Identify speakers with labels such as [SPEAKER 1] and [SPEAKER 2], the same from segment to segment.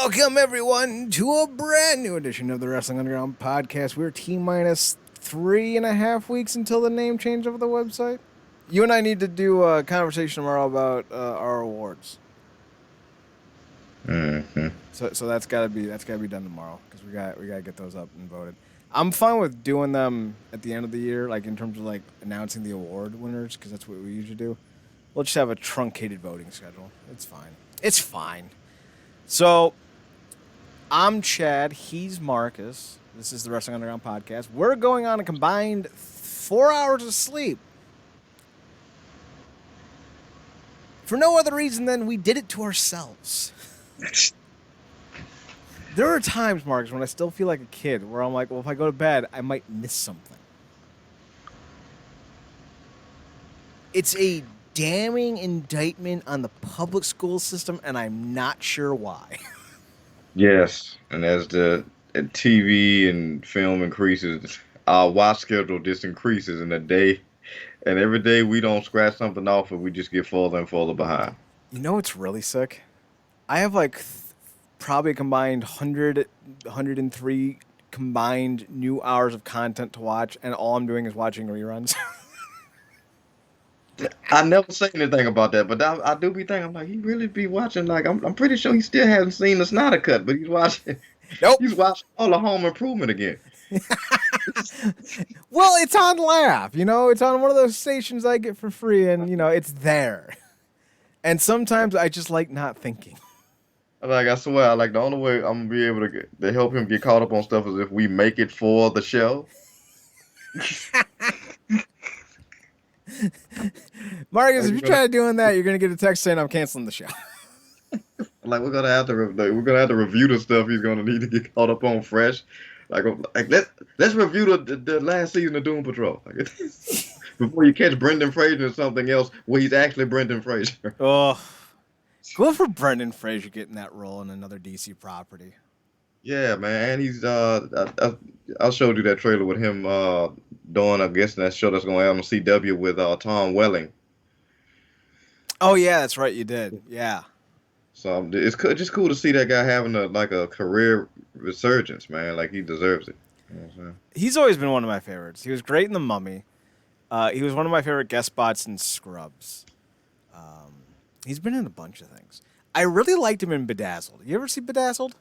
[SPEAKER 1] Welcome, everyone, to a brand new edition of the Wrestling Underground podcast. We're T-minus 3.5 weeks until the name change of the website. You and I need to do a conversation tomorrow about our awards.
[SPEAKER 2] Mm-hmm.
[SPEAKER 1] So that's gotta be done tomorrow because we gotta get those up and voted. I'm fine with doing them at the end of the year, like in terms of like announcing the award winners, because that's what we usually do. We'll just have a truncated voting schedule. It's fine. It's fine. So, I'm Chad. He's Marcus. This is the Wrestling Underground podcast. We're going on a combined 4 hours of sleep. For no other reason than we did it to ourselves. There are times, Marcus, when I still feel like a kid, where I'm like, well, if I go to bed, I might miss something. It's a damning indictment on the public school system, and I'm not sure why.
[SPEAKER 2] Yes, and as the TV and film increases, our watch schedule just increases in a day, and every day we don't scratch something off, and we just get further and further behind.
[SPEAKER 1] You know what's really sick? I have like probably combined 103 combined new hours of content to watch, and all I'm doing is watching reruns.
[SPEAKER 2] I never say anything about that, but I do be thinking, I'm like, he really be watching, like, I'm pretty sure he still hasn't seen the Snyder Cut, but he's watching,
[SPEAKER 1] Nope.
[SPEAKER 2] he's watching all the Home Improvement again.
[SPEAKER 1] Well, it's on Laugh, it's on one of those stations I get for free, and, it's there. And sometimes I just like not thinking.
[SPEAKER 2] Like, I swear, like, the only way I'm gonna be able to help him get caught up on stuff is if we make it for the show.
[SPEAKER 1] Marcus, if you try doing that, you're gonna get a text saying I'm canceling the show.
[SPEAKER 2] Like, we're gonna have to review the stuff he's gonna need to get caught up on fresh. Like let's review the last season of Doom Patrol. Like, before you catch Brendan Fraser or something else where he's actually Brendan Fraser.
[SPEAKER 1] Oh, good for Brendan Fraser getting that role in another DC property.
[SPEAKER 2] Yeah, man, and he's I showed you that trailer with him doing, I guess, that show that's going to air on CW with Tom Welling.
[SPEAKER 1] Oh yeah, that's right, you did. Yeah.
[SPEAKER 2] So it's just cool to see that guy having a career resurgence, man. Like, he deserves it. You know what I'm saying?
[SPEAKER 1] He's always been one of my favorites. He was great in The Mummy. He was one of my favorite guest spots in Scrubs. He's been in a bunch of things. I really liked him in Bedazzled. You ever see Bedazzled?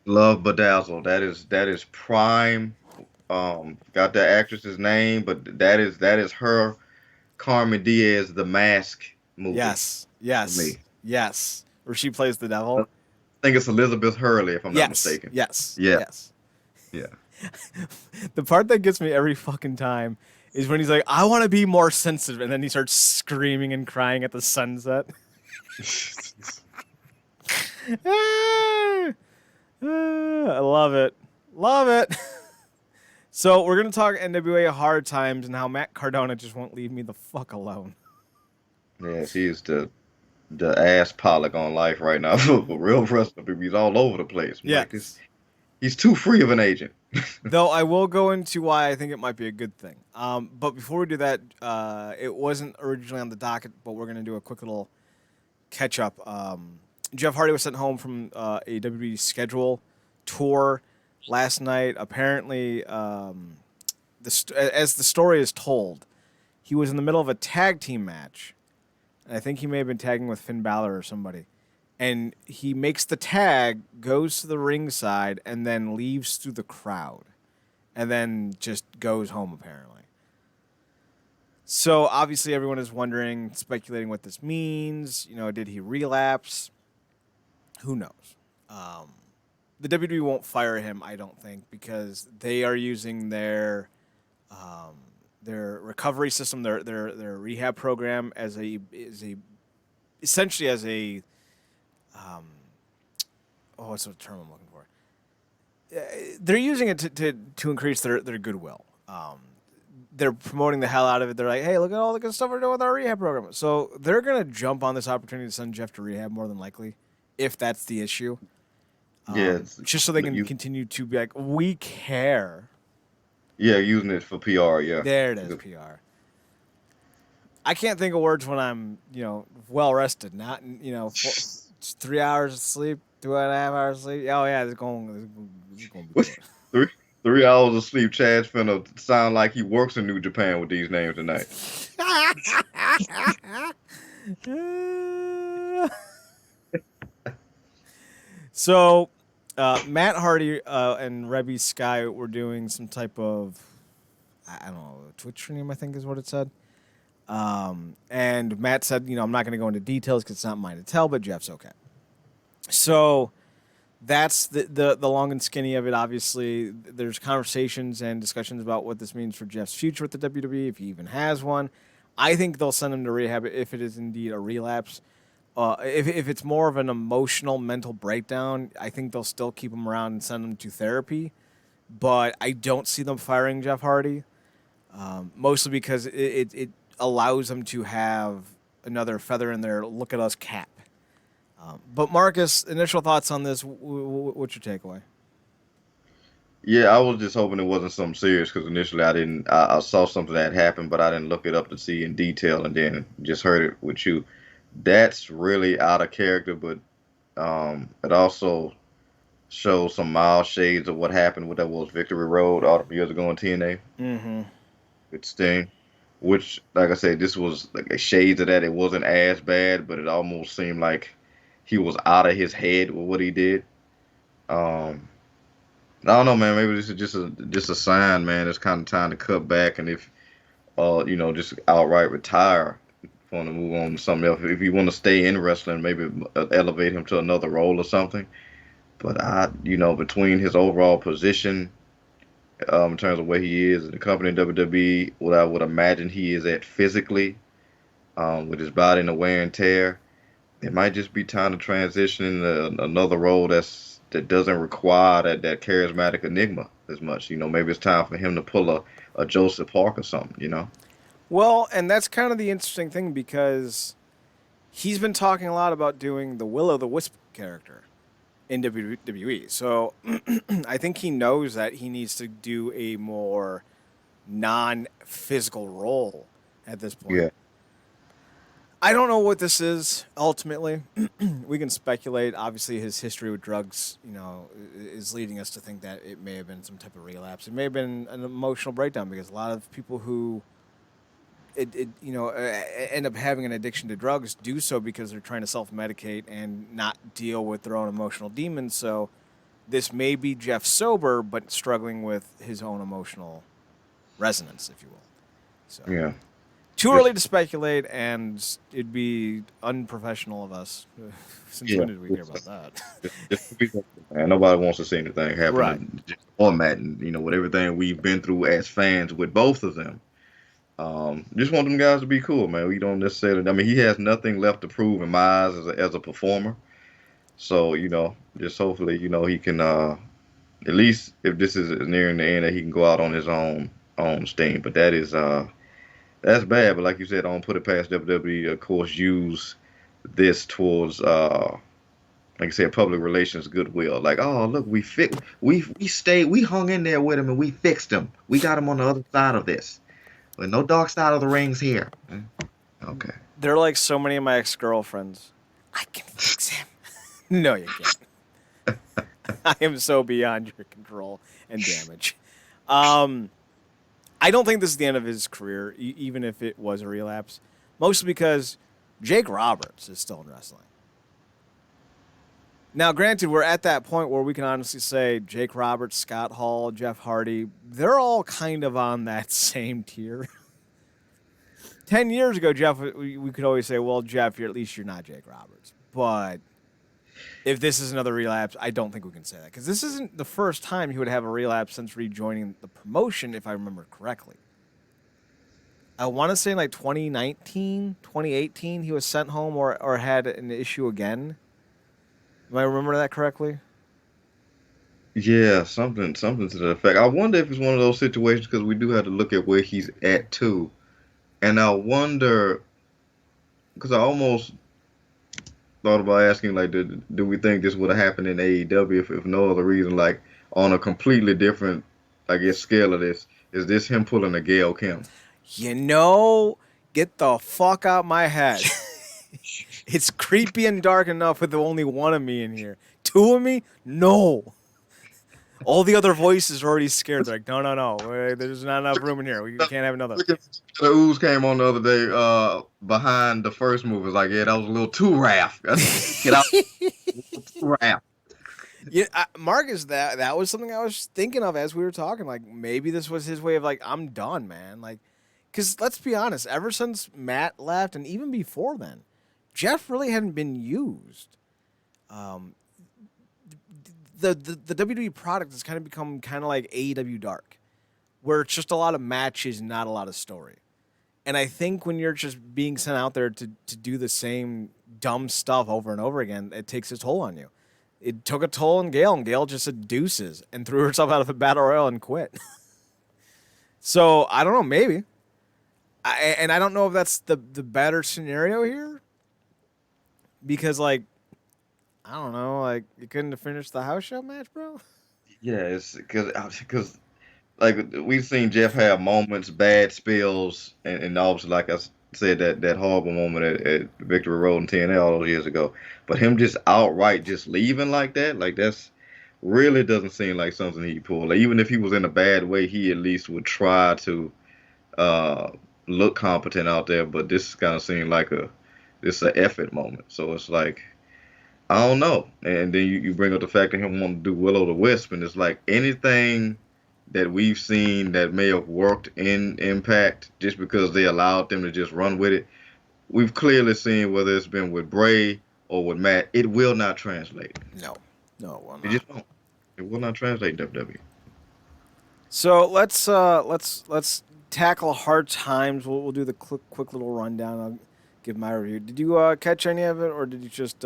[SPEAKER 2] Love Bedazzled. That is prime. Got the actress's name, but that is her. Carmen Diaz, The Mask movie.
[SPEAKER 1] Yes. Where she plays the devil.
[SPEAKER 2] I think it's Elizabeth Hurley, if I'm not mistaken.
[SPEAKER 1] Yes.
[SPEAKER 2] Yeah.
[SPEAKER 1] The part that gets me every fucking time is when he's like, I want to be more sensitive, and then he starts screaming and crying at the sunset. I love it. So we're going to talk NWA Hard Times and how Matt Cardona just won't leave me the fuck alone.
[SPEAKER 2] Yes, he is the ass pollock on life right now. For real wrestling people, he's all over the place.
[SPEAKER 1] Yeah.
[SPEAKER 2] Like, he's too free of an agent.
[SPEAKER 1] Though I will go into why I think it might be a good thing. But before we do that, it wasn't originally on the docket, but we're going to do a quick little catch-up. Jeff Hardy was sent home from a WWE schedule tour last night. Apparently, as the story is told, he was in the middle of a tag team match. And I think he may have been tagging with Finn Balor or somebody. And he makes the tag, goes to the ringside, and then leaves through the crowd. And then just goes home, apparently. So, obviously, everyone is wondering, speculating what this means. Did he relapse? Who knows? The WWE won't fire him, I don't think, because they are using their recovery system, their rehab program essentially as a what's the term I'm looking for? They're using it to increase their goodwill. They're promoting the hell out of it. They're like, hey, look at all the good stuff we're doing with our rehab program. So they're gonna jump on this opportunity to send Jeff to rehab more than likely, if that's the issue. Just so they can continue to be like, we care.
[SPEAKER 2] Yeah, using it for PR, yeah.
[SPEAKER 1] There it is, PR. I can't think of words when I'm, well rested. Not, 3 hours of sleep. 2.5 hours sleep. Oh yeah, this is going to be
[SPEAKER 2] What?
[SPEAKER 1] good.
[SPEAKER 2] 3 hours of sleep. Chad's finna sound like he works in New Japan with these names tonight.
[SPEAKER 1] So, Matt Hardy and Rebby Sky were doing some type of, I don't know, Twitch stream, I think is what it said. And Matt said, I'm not going to go into details because it's not mine to tell, but Jeff's okay. So that's the long and skinny of it. Obviously, there's conversations and discussions about what this means for Jeff's future with the WWE, if he even has one. I think they'll send him to rehab if it is indeed a relapse. If it's more of an emotional, mental breakdown, I think they'll still keep him around and send him to therapy. But I don't see them firing Jeff Hardy, mostly because it allows them to have another feather in their look at us cap. But Marcus, initial thoughts on this? What's your takeaway?
[SPEAKER 2] Yeah, I was just hoping it wasn't something serious because initially I didn't. I saw something that happened, but I didn't look it up to see in detail, and then just heard it with you. That's really out of character, but it also shows some mild shades of what happened with that was Victory Road all the years ago on TNA
[SPEAKER 1] Mm-hmm.
[SPEAKER 2] with Sting, which, like I said, this was like a shades of that. It wasn't as bad, but it almost seemed like he was out of his head with what he did. Um, I don't know, man. Maybe this is just a sign, man. It's kind of time to cut back, and if just outright retire, want to move on to something else. If you want to stay in wrestling, maybe elevate him to another role or something. But between his overall position, in terms of where he is in the company in WWE, what I would imagine he is at physically, with his body and the wear and tear, it might just be time to transition into another role that doesn't require that charismatic enigma as much. Maybe it's time for him to pull a Joseph Park or something.
[SPEAKER 1] Well, and that's kind of the interesting thing because he's been talking a lot about doing the Will-o'-the-Wisp character in WWE. So I think he knows that he needs to do a more non-physical role at this point.
[SPEAKER 2] Yeah.
[SPEAKER 1] I don't know what this is ultimately. We can speculate. Obviously, his history with drugs, is leading us to think that it may have been some type of relapse. It may have been an emotional breakdown because a lot of people who end up having an addiction to drugs do so because they're trying to self-medicate and not deal with their own emotional demons. So this may be Jeff sober, but struggling with his own emotional resonance, if you will. So
[SPEAKER 2] Yeah.
[SPEAKER 1] too early to speculate, and it'd be unprofessional of us. Since when did we hear about that?
[SPEAKER 2] Man, nobody wants to see anything happen
[SPEAKER 1] Right.
[SPEAKER 2] to format, and with everything we've been through as fans with both of them. Just want them guys to be cool, man. We don't necessarily. I mean, he has nothing left to prove in my eyes as a performer. So just hopefully, he can at least if this is nearing the end, that he can go out on his own steam. But that's bad. But like you said, I don't put it past WWE. Of course, use this towards like I said, public relations goodwill. Like, oh look, we stayed, we hung in there with him, and we fixed him. We got him on the other side of this. But no dark side of the rings here. Okay.
[SPEAKER 1] They're like so many of my ex-girlfriends. I can fix him. No, you can't. I am so beyond your control and damage. I don't think this is the end of his career, even if it was a relapse. Mostly because Jake Roberts is still in wrestling. Now, granted, we're at that point where we can honestly say Jake Roberts, Scott Hall, Jeff Hardy, they're all kind of on that same tier. 10 years ago, Jeff, we could always say, well, Jeff, at least you're not Jake Roberts. But if this is another relapse, I don't think we can say that. Because this isn't the first time he would have a relapse since rejoining the promotion, if I remember correctly. I want to say in like 2019, 2018, he was sent home or had an issue again. Am I remember that correctly?
[SPEAKER 2] Yeah, something to that effect. I wonder if it's one of those situations because we do have to look at where he's at too, and I wonder because I almost thought about asking like, do we think this would have happened in AEW if no other reason, like on a completely different, I guess, scale of this? Is this him pulling a Gail Kim?
[SPEAKER 1] Get the fuck out my head. It's creepy and dark enough with only one of me in here. two of me? No. All the other voices are already scared. They're like, no. There's not enough room in here. We can't have another.
[SPEAKER 2] Look at the ooze came on the other day behind the first move. It's like, yeah, that was a little too raff. Get out. Too raff.
[SPEAKER 1] Yeah, Marcus, that was something I was thinking of as we were talking. Like, maybe this was his way of like, I'm done, man. Like, because let's be honest, ever since Matt left, and even before then, Jeff really hadn't been used. The WWE product has kind of become kind of like AEW Dark, where it's just a lot of matches, not a lot of story. And I think when you're just being sent out there to do the same dumb stuff over and over again, it takes a toll on you. It took a toll on Gail, and Gail just said deuces and threw herself out of a battle royal and quit. So I don't know, maybe. I don't know if that's the better scenario here, because like, I don't know, like you couldn't have finished the house show match, bro.
[SPEAKER 2] Yeah, it's because like we've seen Jeff have moments, bad spills, and obviously, like I said, that horrible moment at Victory Road in TNA all those years ago. But him just outright just leaving like that's really doesn't seem like something he'd pull. Like, even if he was in a bad way, he at least would try to look competent out there. But this kind of seemed like an effort moment. So it's like, I don't know. And then you bring up the fact that him wanting to do Will o' the Wisp, and it's like anything that we've seen that may have worked in Impact just because they allowed them to just run with it. We've clearly seen, whether it's been with Bray or with Matt, it will not translate.
[SPEAKER 1] No, it will not.
[SPEAKER 2] It just won't. It will not translate in WWE.
[SPEAKER 1] So let's tackle hard times. We'll do the quick little rundown. I'll give my review. Did you catch any of it, or did you just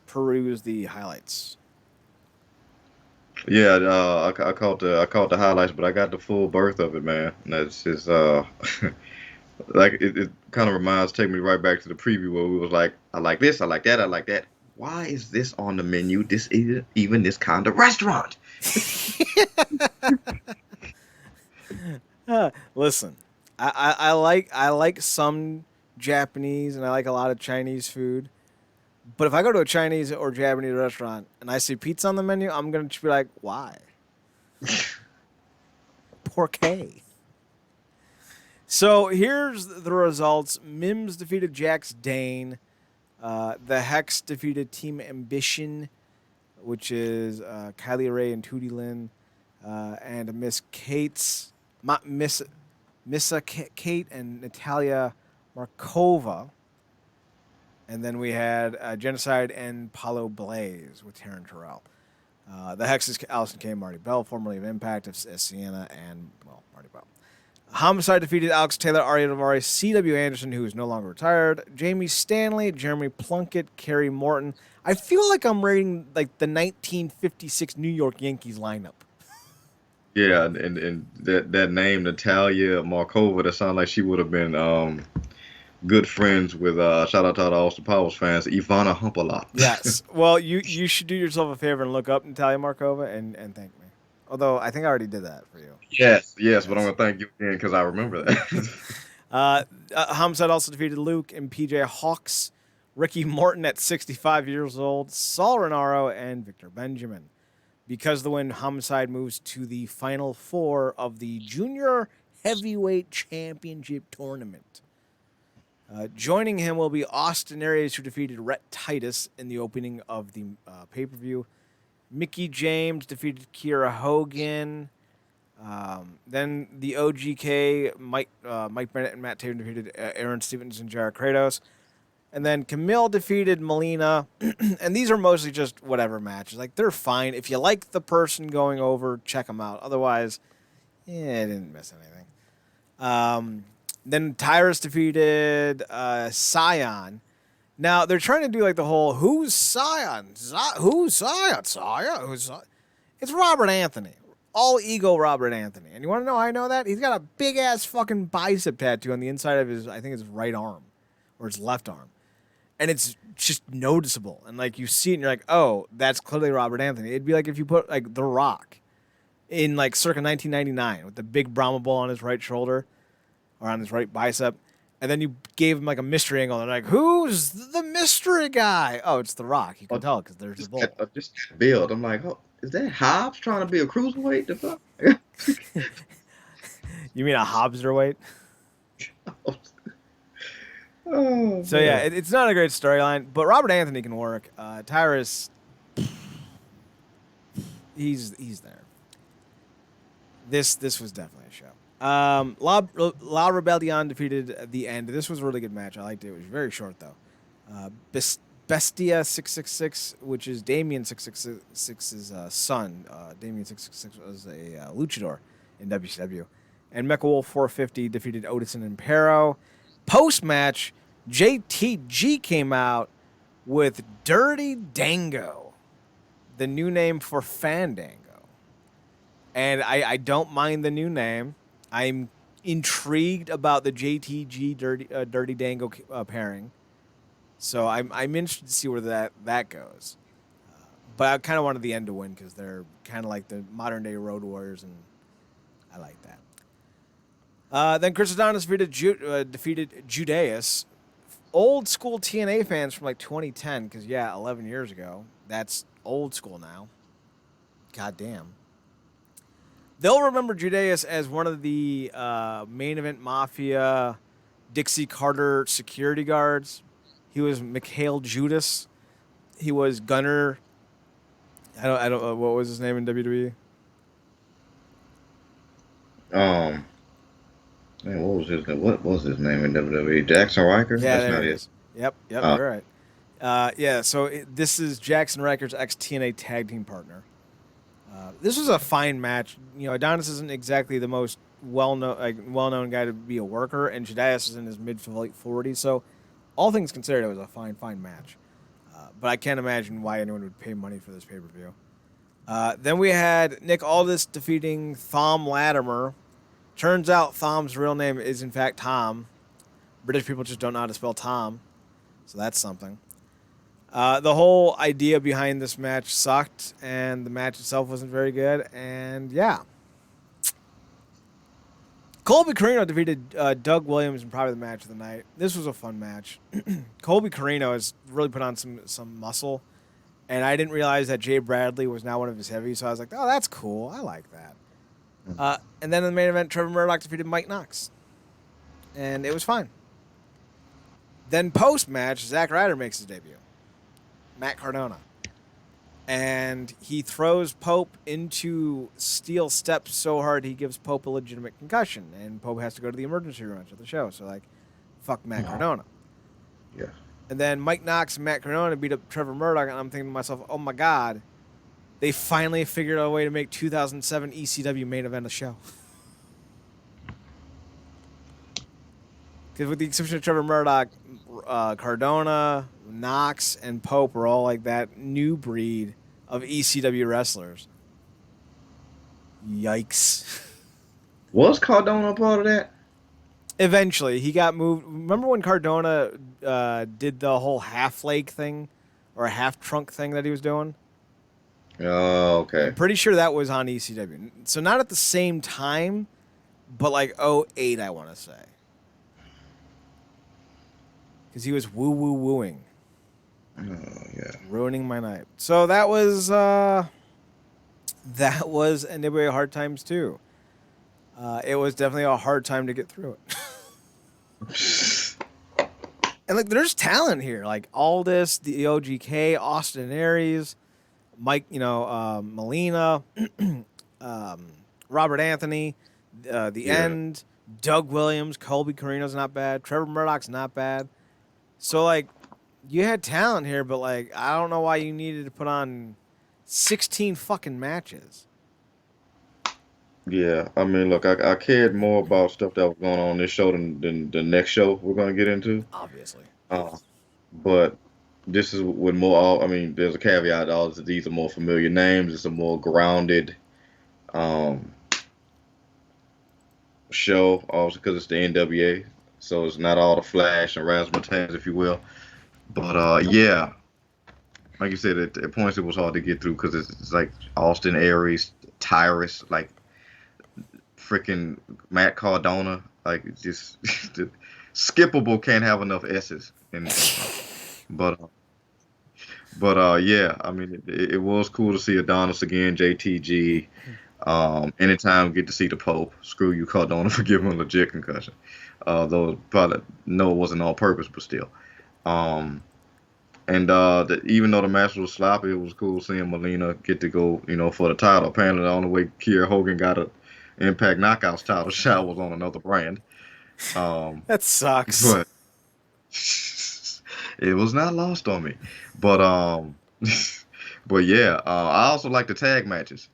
[SPEAKER 1] peruse the highlights?
[SPEAKER 2] Yeah, I caught the highlights, but I got the full birth of it, man. And that's just like it kind of take me right back to the preview where we was like, I like this, I like that, I like that. Why is this on the menu? This isn't even this kind of restaurant.
[SPEAKER 1] Listen, I like some Japanese, and I like a lot of Chinese food. But if I go to a Chinese or Japanese restaurant and I see pizza on the menu, I'm going to be like, why? Porqué. So here's the results. Mims defeated Jax Dane. The Hex defeated Team Ambition, which is Kylie Ray and Tootie Lynn, and Miss Kate and Natalia Markova. And then we had Genocide and Paulo Blaze with Taryn Terrell. The Hex is Allison Kay, Marty Bell, formerly of Impact, as Sienna, and, well, Marty Bell. Homicide defeated Alex Taylor, Aria Navarre, C.W. Anderson, who is no longer retired, Jamie Stanley, Jeremy Plunkett, Kerry Morton. I feel like I'm reading like the 1956 New York Yankees lineup.
[SPEAKER 2] Yeah, and that name, Natalia Markova, that sounds like she would have been good friends with, shout out to all the Austin Powers fans, Ivana Humpalot.
[SPEAKER 1] Yes. Well, you should do yourself a favor and look up Natalia Markova and thank me. Although I think I already did that for you.
[SPEAKER 2] Yes, but I'm going to thank you again because I remember that.
[SPEAKER 1] Homicide also defeated Luke and PJ Hawks, Ricky Morton at 65 years old, Saul Renaro, and Victor Benjamin. Because of the win, Homicide moves to the Final Four of the Junior Heavyweight Championship Tournament. Joining him will be Austin Aries, who defeated Rhett Titus in the opening of the pay-per-view. Mickey James defeated Kiera Hogan. Then the OGK, Mike Bennett and Matt Taven defeated Aaron Stevens and Jared Kratos. And then Camille defeated Melina. And these are mostly just whatever matches. Like, they're fine. If you like the person going over, check them out. Otherwise, I didn't miss anything. Then Tyrus defeated Scion. Now, they're trying to do like the whole, who's Scion? Who's Scion? It's Robert Anthony. All ego Robert Anthony. And you want to know how I know that? He's got a big-ass fucking bicep tattoo on the inside of his, I think it's right arm. Or his left arm. And it's just noticeable. And like you see it and you're like, oh, that's clearly Robert Anthony. It'd be like if you put like The Rock in like circa 1999 with the big Brahma bull on his right shoulder or on his right bicep. And then you gave him like a mystery angle, and like, who's the mystery guy? Oh, it's The Rock. You can tell because there's the bull.
[SPEAKER 2] Just build. I'm like, oh, is that Hobbs trying to be a cruiserweight? The fuck?
[SPEAKER 1] You mean a Hobbser weight?
[SPEAKER 2] Oh,
[SPEAKER 1] So yeah, it's not a great storyline, but Robert Anthony can work. Tyrus, he's there. This was definitely a show. La Rebellion defeated The End. This was a really good match. I liked it. It was very short though. Bestia 666, which is Damien 666's son. Damien 666 was a luchador in WCW. And Mecha Wolf 450 defeated Otis and Impero. Post-match, JTG came out with Dirty Dango, the new name for Fandango. And I don't mind the new name. I'm intrigued about the JTG Dirty Dango pairing. So I'm interested to see where that goes. But I kind of wanted The End to win because they're kind of like the modern-day Road Warriors, and I like that. Then Chris Adonis defeated Judas. Old school TNA fans from like 2010, because 11 years ago. That's old school now. God damn. They'll remember Judas as one of the main event Mafia Dixie Carter security guards. He was Mikhail Judas. He was Gunner. I don't what was his name in WWE?
[SPEAKER 2] Man, what was his name in WWE? Jackson Riker?
[SPEAKER 1] Yeah,
[SPEAKER 2] that's not
[SPEAKER 1] it
[SPEAKER 2] it.
[SPEAKER 1] is. Yep, you're right. So this is Jackson Riker's ex-TNA tag team partner. This was a fine match. Adonis isn't exactly the most well-known guy to be a worker, and Judas is in his mid-late 40s, so all things considered, it was a fine match. But I can't imagine why anyone would pay money for this pay-per-view. Then we had Nick Aldis defeating Thom Latimer. Turns out Thom's real name is, in fact, Thom. British people just don't know how to spell Tom, so that's something. The whole idea behind this match sucked, and the match itself wasn't very good, and yeah. Colby Corino defeated Doug Williams in probably the match of the night. This was a fun match. Colby Corino has really put on some muscle, and I didn't realize that Jay Bradley was now one of his heavies, so I was like, oh, that's cool. I like that. And then in the main event, Trevor Murdoch defeated Mike Knox, and it was fine. Then post-match, Zack Ryder makes his debut. Matt Cardona. And he throws Pope into steel steps so hard he gives Pope a legitimate concussion. And Pope has to go to the emergency room after the show. So, fuck Matt Cardona.
[SPEAKER 2] Yeah.
[SPEAKER 1] And then Mike Knox and Matt Cardona beat up Trevor Murdoch. And I'm thinking to myself, oh my God, they finally figured out a way to make 2007 ECW main event a show. Because with the exception of Trevor Murdoch, Cardona, Knox, and Pope are all like that new breed of ECW wrestlers. Yikes.
[SPEAKER 2] Was Cardona part of that?
[SPEAKER 1] Eventually, he got moved. Remember when Cardona did the whole half leg thing or a half trunk thing that he was doing?
[SPEAKER 2] Oh, okay.
[SPEAKER 1] I'm pretty sure that was on ECW. So not at the same time, but like 2008, I want to say. Because he was wooing.
[SPEAKER 2] Oh, yeah.
[SPEAKER 1] Ruining my night. So that was NWA Hard Times too. It was definitely a hard time to get through it. And there's talent here. Like Aldis, the OGK, Austin Aries, Mike, Molina, Robert Anthony, The End, Doug Williams, Colby Corino's not bad. Trevor Murdoch's not bad. So you had talent here, but I don't know why you needed to put on 16 fucking matches.
[SPEAKER 2] Yeah, I mean, look, I cared more about stuff that was going on this show than the next show we're going to get into.
[SPEAKER 1] Obviously.
[SPEAKER 2] But this is with more, there's a caveat to all this. These are more familiar names. It's a more grounded show, also because it's the NWA. So it's not all the flash and razzmatazz, if you will. But, yeah, like you said, at points it was hard to get through because it's like Austin Aries, Tyrus, freaking Matt Cardona, skippable can't have enough S's in but yeah, I mean it was cool to see Adonis again, JTG. Anytime we get to see the Pope, screw you, Cardona, for giving him a legit concussion. Though probably no, it wasn't on purpose, but still. Um, even though the match was sloppy, it was cool seeing Melina get to go, for the title. Apparently, the only way Kiera Hogan got a Impact Knockouts title shot was on another brand.
[SPEAKER 1] That sucks.
[SPEAKER 2] But it was not lost on me. But but yeah, I also like the tag matches.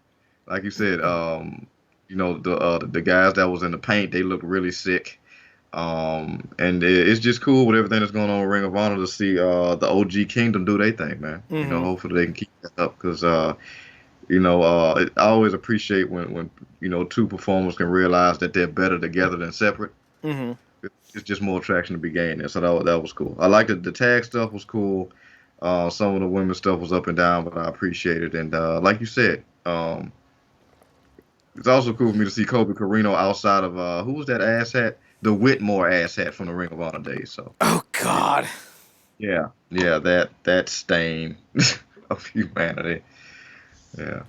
[SPEAKER 2] Like you said, the guys that was in the paint, they look really sick. And it's just cool with everything that's going on with Ring of Honor to see the OG Kingdom do their thing, man. Hopefully they can keep that up because I always appreciate when two performers can realize that they're better together than separate. It's just more traction to be gained there, so that was cool. I liked the tag stuff was cool. Some of the women's stuff was up and down, but I appreciate it. And like you said, it's also cool for me to see Kobe Carino outside of who was that asshat? The Whitmore asshat from the Ring of Honor days. So.
[SPEAKER 1] Oh God.
[SPEAKER 2] Yeah, that stain of humanity. Yeah.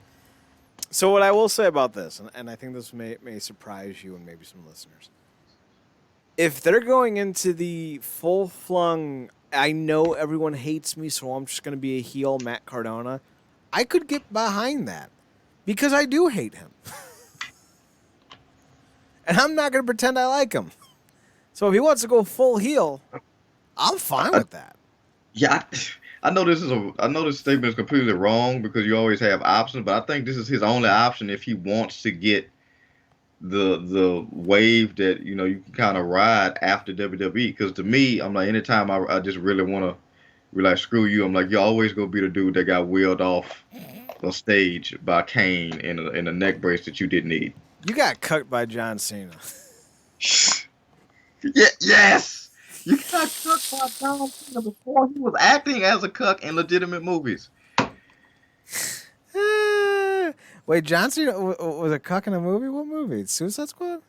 [SPEAKER 1] So what I will say about this, and I think this may surprise you and maybe some listeners, if they're going into the full-flung, I know everyone hates me, so I'm just going to be a heel Matt Cardona, I could get behind that because I do hate him. And I'm not going to pretend I like him. So if he wants to go full heel, I'm fine with that.
[SPEAKER 2] Yeah, I know this statement is completely wrong because you always have options, but I think this is his only option if he wants to get the wave that you can kind of ride after WWE. Because to me, I'm like, anytime I just really want to be like, screw you, I'm like, you always gonna be the dude that got wheeled off the stage by Kane in a neck brace that you didn't need.
[SPEAKER 1] You got cut by John Cena.
[SPEAKER 2] Yeah, yes, you got cut by John Cena before he was acting as a cuck in legitimate movies.
[SPEAKER 1] Wait, John Cena was a cuck in a movie? What movie? Suicide Squad?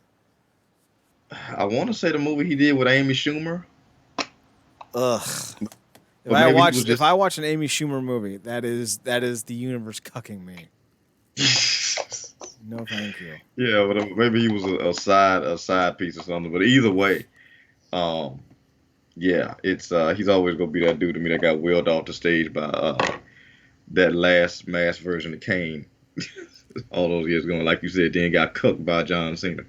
[SPEAKER 2] I want to say the movie he did with Amy Schumer.
[SPEAKER 1] Ugh. If I watch an Amy Schumer movie, that is the universe cucking me. No, thank you.
[SPEAKER 2] Yeah, but maybe he was a side piece or something. But either way, yeah, it's he's always gonna be that dude to me that got wheeled off the stage by that last mass version of Kane. All those years ago, like you said, then got cooked by John Cena.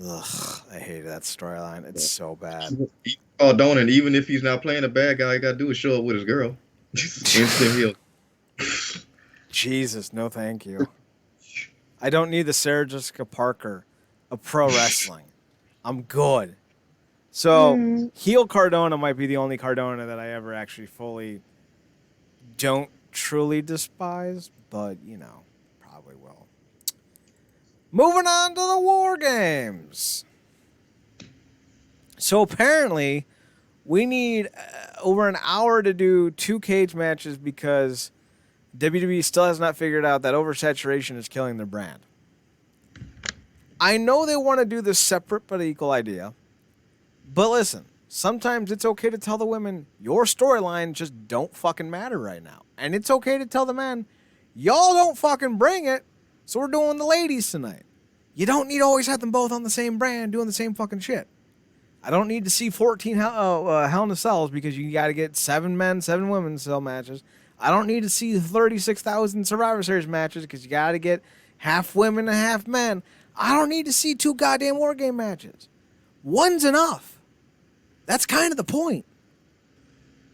[SPEAKER 1] Ugh, I hated that storyline. It's so bad.
[SPEAKER 2] Don't, and even if he's not playing a bad guy, all he gotta do is show up with his girl. Instant heel.
[SPEAKER 1] Jesus, no thank you. I don't need the Sarah Jessica Parker of pro wrestling. I'm good. So, heel Cardona might be the only Cardona that I ever actually fully don't truly despise, but, probably will. Moving on to the War Games. So, apparently, we need over an hour to do 2 cage matches because WWE still has not figured out that oversaturation is killing their brand. I know they want to do this separate but equal idea. But listen, sometimes it's okay to tell the women, your storyline just don't fucking matter right now. And it's okay to tell the men, y'all don't fucking bring it, so we're doing the ladies tonight. You don't need to always have them both on the same brand doing the same fucking shit. I don't need to see 14 Hell in a Cells because you got to get 7 men, 7 women cell matches. I don't need to see 36,000 Survivor Series matches because you got to get half women and half men. I don't need to see 2 goddamn War Game matches. One's enough. That's kind of the point.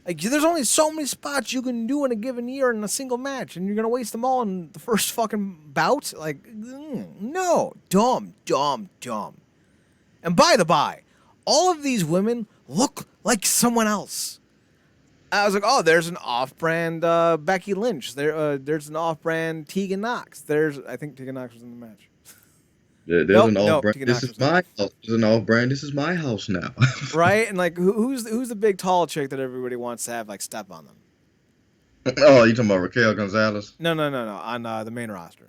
[SPEAKER 1] Like, there's only so many spots you can do in a given year in a single match, and you're going to waste them all in the first fucking bout? Like, no. Dumb. And by the by, all of these women look like someone else. I was like, oh, there's an off-brand Becky Lynch. There's an off-brand Tegan Knox. I think Tegan Knox was in the match.
[SPEAKER 2] There's an off-brand. This is my house. There's an off-brand. This is my house now.
[SPEAKER 1] Right? And like, who's the big tall chick that everybody wants to have like step on them?
[SPEAKER 2] Oh, you talking about Raquel Gonzalez?
[SPEAKER 1] No. On the main roster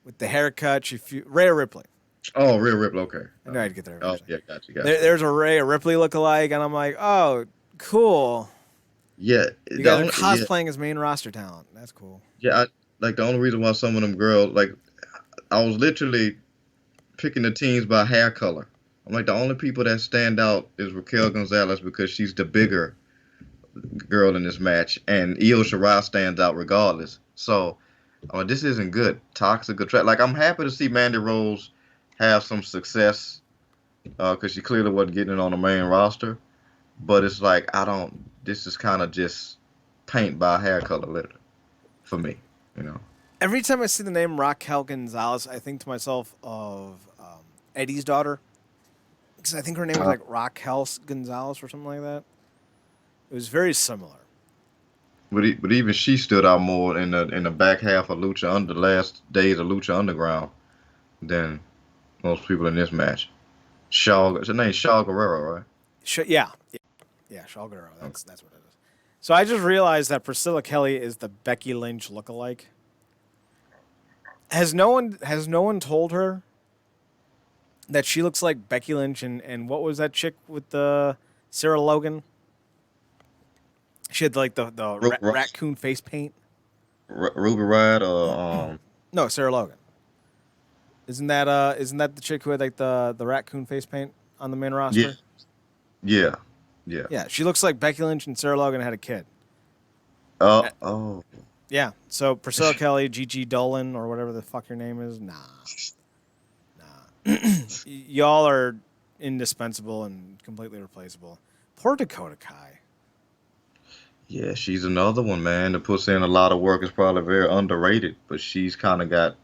[SPEAKER 1] with the haircut, Rhea Ripley.
[SPEAKER 2] Oh, Rhea Ripley. Okay.
[SPEAKER 1] I know I'd get there
[SPEAKER 2] Oh,
[SPEAKER 1] eventually.
[SPEAKER 2] yeah, gotcha.
[SPEAKER 1] There's a Rhea Ripley lookalike, and I'm like, oh, cool.
[SPEAKER 2] Yeah,
[SPEAKER 1] You
[SPEAKER 2] the
[SPEAKER 1] guys are
[SPEAKER 2] only yeah
[SPEAKER 1] cosplaying as main roster talent. That's cool.
[SPEAKER 2] yeah. Like the only reason why some of them girls like I was literally picking the teams by hair color. I'm like the only people that stand out is Raquel Gonzalez because she's the bigger girl in this match, and Io Shirai stands out regardless. So, this isn't good. Toxic attract. Like I'm happy to see Mandy Rose have some success because she clearly wasn't getting it on the main roster. But it's like I don't. This is kind of just paint by hair color, literally, for me. You know.
[SPEAKER 1] Every time I see the name Raquel Gonzalez, I think to myself of Eddie's daughter. Because I think her name was
[SPEAKER 2] Uh,
[SPEAKER 1] like Raquel Gonzalez or something like that. It was very similar.
[SPEAKER 2] but even she stood out more in the back half of the last days of Lucha Underground than most people in this match. Her name's Shaw Guerrero, right?
[SPEAKER 1] Yeah, Shaw Guerrero. That's what it is. So I just realized that Priscilla Kelly is the Becky Lynch lookalike. Has no one told her that she looks like Becky Lynch and what was that chick with the Sarah Logan? She had like the raccoon face paint.
[SPEAKER 2] Ruby Riott
[SPEAKER 1] No, Sarah Logan. Isn't that the chick who had like the raccoon face paint on the main
[SPEAKER 2] yeah,
[SPEAKER 1] roster?
[SPEAKER 2] yeah, yeah.
[SPEAKER 1] Yeah, she looks like Becky Lynch and Sarah Logan had a kid.
[SPEAKER 2] Oh,
[SPEAKER 1] Yeah, so Priscilla Kelly, Gigi Dolan, or whatever the fuck your name is, nah. Y'all are indispensable and completely replaceable. Poor Dakota Kai.
[SPEAKER 2] yeah. She's another one, man, that puts in a lot of work. Is probably very underrated, but she's kind of got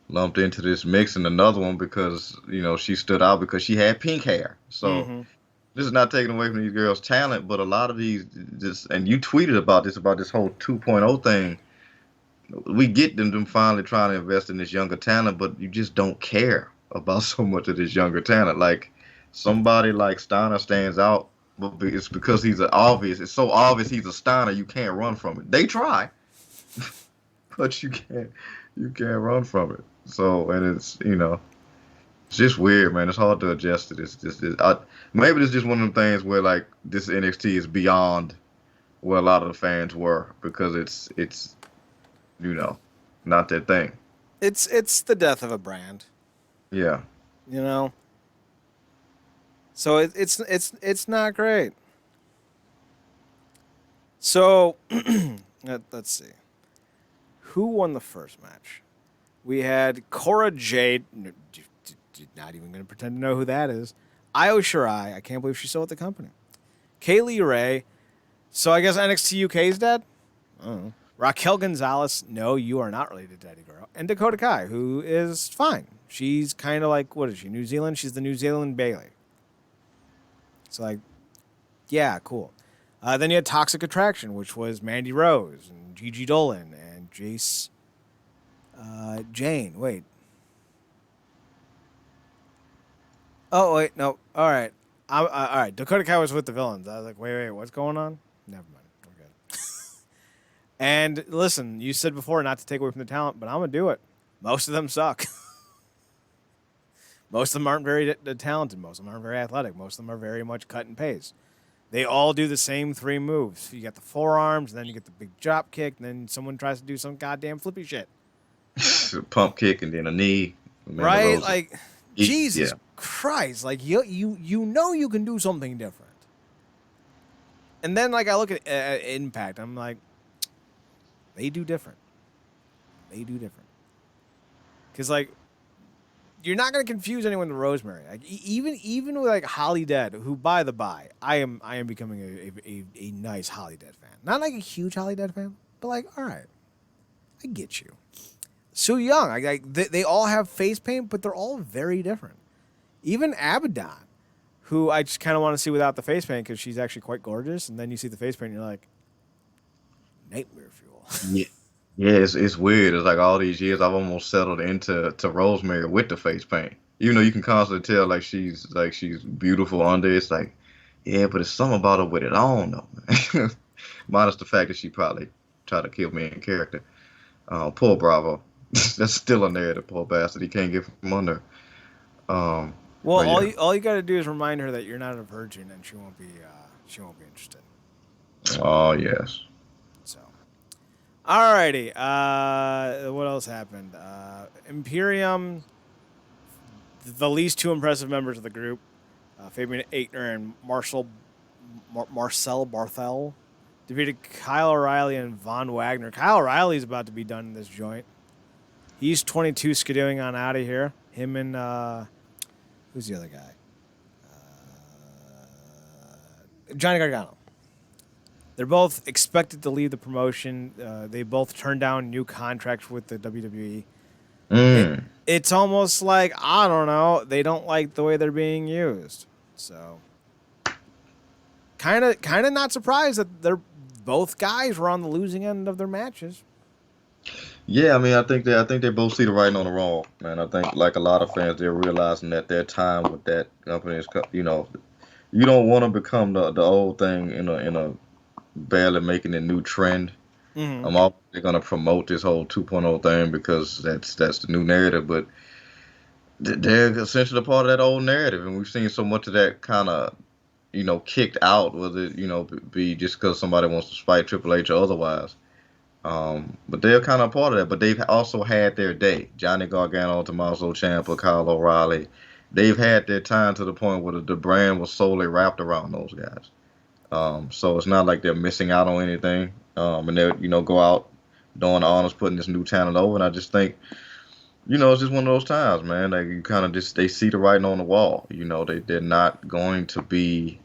[SPEAKER 2] lumped into this mix. And another one because she stood out because she had pink hair. So
[SPEAKER 1] Mm-hmm.
[SPEAKER 2] this is not taking away from these girls' talent, but a lot of these, and you tweeted about this whole 2.0 thing. We get them finally trying to invest in this younger talent, but you just don't care about so much of this younger talent. Like somebody like Steiner stands out, but it's because it's so obvious he's a Steiner, you can't run from it. They try, but you can't run from it. So, and it's just weird, man. It's hard to adjust to this. Maybe it's just one of them things where like this NXT is beyond where a lot of the fans were because it's not their thing.
[SPEAKER 1] It's the death of a brand,
[SPEAKER 2] Yeah.
[SPEAKER 1] you know. So it's not great. So let's see, who won the first match? We had Cora Jade. Not even going to pretend to know who that is. Io Shirai. I can't believe she's still at the company. Kaylee Ray. So I guess NXT UK is dead? I don't know. Raquel Gonzalez. No, you are not related to Eddie Guerrero. And Dakota Kai, who is fine. She's kind of like, what is she, New Zealand? She's the New Zealand Bailey. It's like, yeah, cool. Then you had Toxic Attraction, which was Mandy Rose and Gigi Dolan and Jace Jane. Wait. Oh, wait, no. All right. All right. Dakota Kai was with the villains. I was like, wait, what's going on? Never mind. We're good. And listen, you said before not to take away from the talent, but I'm going to do it. Most of them suck. Most of them aren't very talented. Most of them aren't very athletic. Most of them are very much cut and paste. They all do the same three moves. You got the forearms, and then you get the big drop kick, and then someone tries to do some goddamn flippy shit.
[SPEAKER 2] Pump kick and then a knee.
[SPEAKER 1] Right? Like, Jesus
[SPEAKER 2] Yeah.
[SPEAKER 1] Christ. Like, you know you can do something different. And then, like, I look at Impact. I'm like, they do different. They do different. Because, like, you're not going to confuse anyone with Rosemary. Like, even with, like, Holly Dead, who, by the by, I am becoming a nice Holly Dead fan. Not, like, a huge Holly Dead fan, but, like, all right. I get you. Su Yung, they all have face paint, but they're all very different. Even Abaddon, who I just kind of want to see without the face paint because she's actually quite gorgeous, and then you see the face paint and you're like, nightmare fuel.
[SPEAKER 2] Yeah. Yeah, it's weird. It's like all these years I've almost settled into Rosemary with the face paint. Even though you can constantly tell she's beautiful under. It's like, yeah, but it's something about her with it on though, man. Minus the fact that she probably tried to kill me in character. Poor Bravo. That's still a narrative, poor bastard. He can't get from under.
[SPEAKER 1] Well,
[SPEAKER 2] But yeah.
[SPEAKER 1] all you got to do is remind her that you're not a virgin, and she won't be interested.
[SPEAKER 2] Oh yes.
[SPEAKER 1] So, alrighty. What else happened? Imperium, the least two impressive members of the group, Fabian Aichner and Marcel Barthel, defeated Kyle O'Reilly and Von Wagner. Kyle O'Reilly's about to be done in this joint. He's 22, skidooing on out of here. Him and who's the other guy? Johnny Gargano. They're both expected to leave the promotion. They both turned down new contracts with the WWE. It's almost like, I don't know, they don't like the way they're being used. So, kind of not surprised that they're both guys were on the losing end of their matches.
[SPEAKER 2] Yeah, I mean, I think they both see the writing on the wall, man. I think like a lot of fans, they're realizing that their time with that company is, you don't want to become the old thing in a barely making a new trend.
[SPEAKER 1] Mm-hmm.
[SPEAKER 2] I'm all they're gonna promote this whole 2.0 thing because that's the new narrative, but they're essentially a part of that old narrative, and we've seen so much of that kind of kicked out, whether it be just because somebody wants to spite Triple H or otherwise. But they're kind of a part of that. But they've also had their day. Johnny Gargano, Tommaso Ciampa, Kyle O'Reilly, they've had their time to the point where the brand was solely wrapped around those guys. So it's not like they're missing out on anything. And they're go out doing the honors, putting this new talent over. And I just think it's just one of those times, man. Like you kind of just they see the writing on the wall. They're not going to be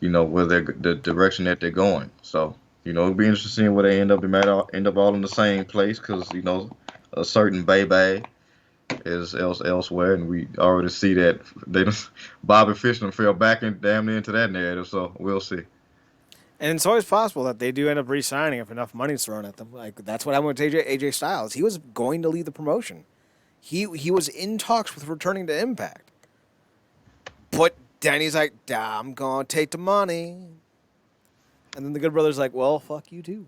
[SPEAKER 2] where they're the direction that they're going. So it'll be interesting where they end up. They might end up all in the same place because a certain baby is elsewhere, and we already see that Bobby Fish fell back in damn near into that narrative. So we'll see.
[SPEAKER 1] And it's always possible that they do end up re-signing if enough money's thrown at them. Like that's what happened with AJ Styles. He was going to leave the promotion. He was in talks with returning to Impact, but then he's like, "I'm gonna take the money," and then the Good Brother's like, "Well, fuck you too.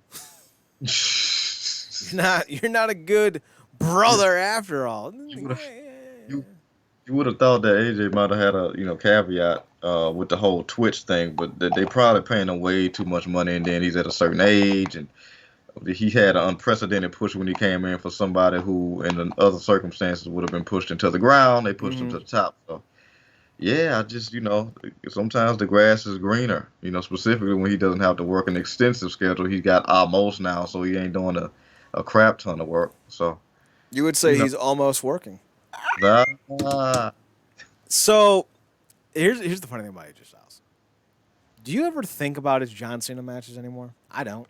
[SPEAKER 1] You're not a good brother after all."
[SPEAKER 2] You you would have thought that AJ might have had a caveat with the whole Twitch thing, but they probably paying him way too much money, and then he's at a certain age, and he had an unprecedented push when he came in for somebody who, in other circumstances, would have been pushed into the ground. They pushed him to the top. So yeah, I just sometimes the grass is greener. Specifically when he doesn't have to work an extensive schedule. He's got almost now, so he ain't doing a crap ton of work. So
[SPEAKER 1] You would say he's almost working.
[SPEAKER 2] that.
[SPEAKER 1] So here's the funny thing about AJ Styles. Do you ever think about his John Cena matches anymore? I don't.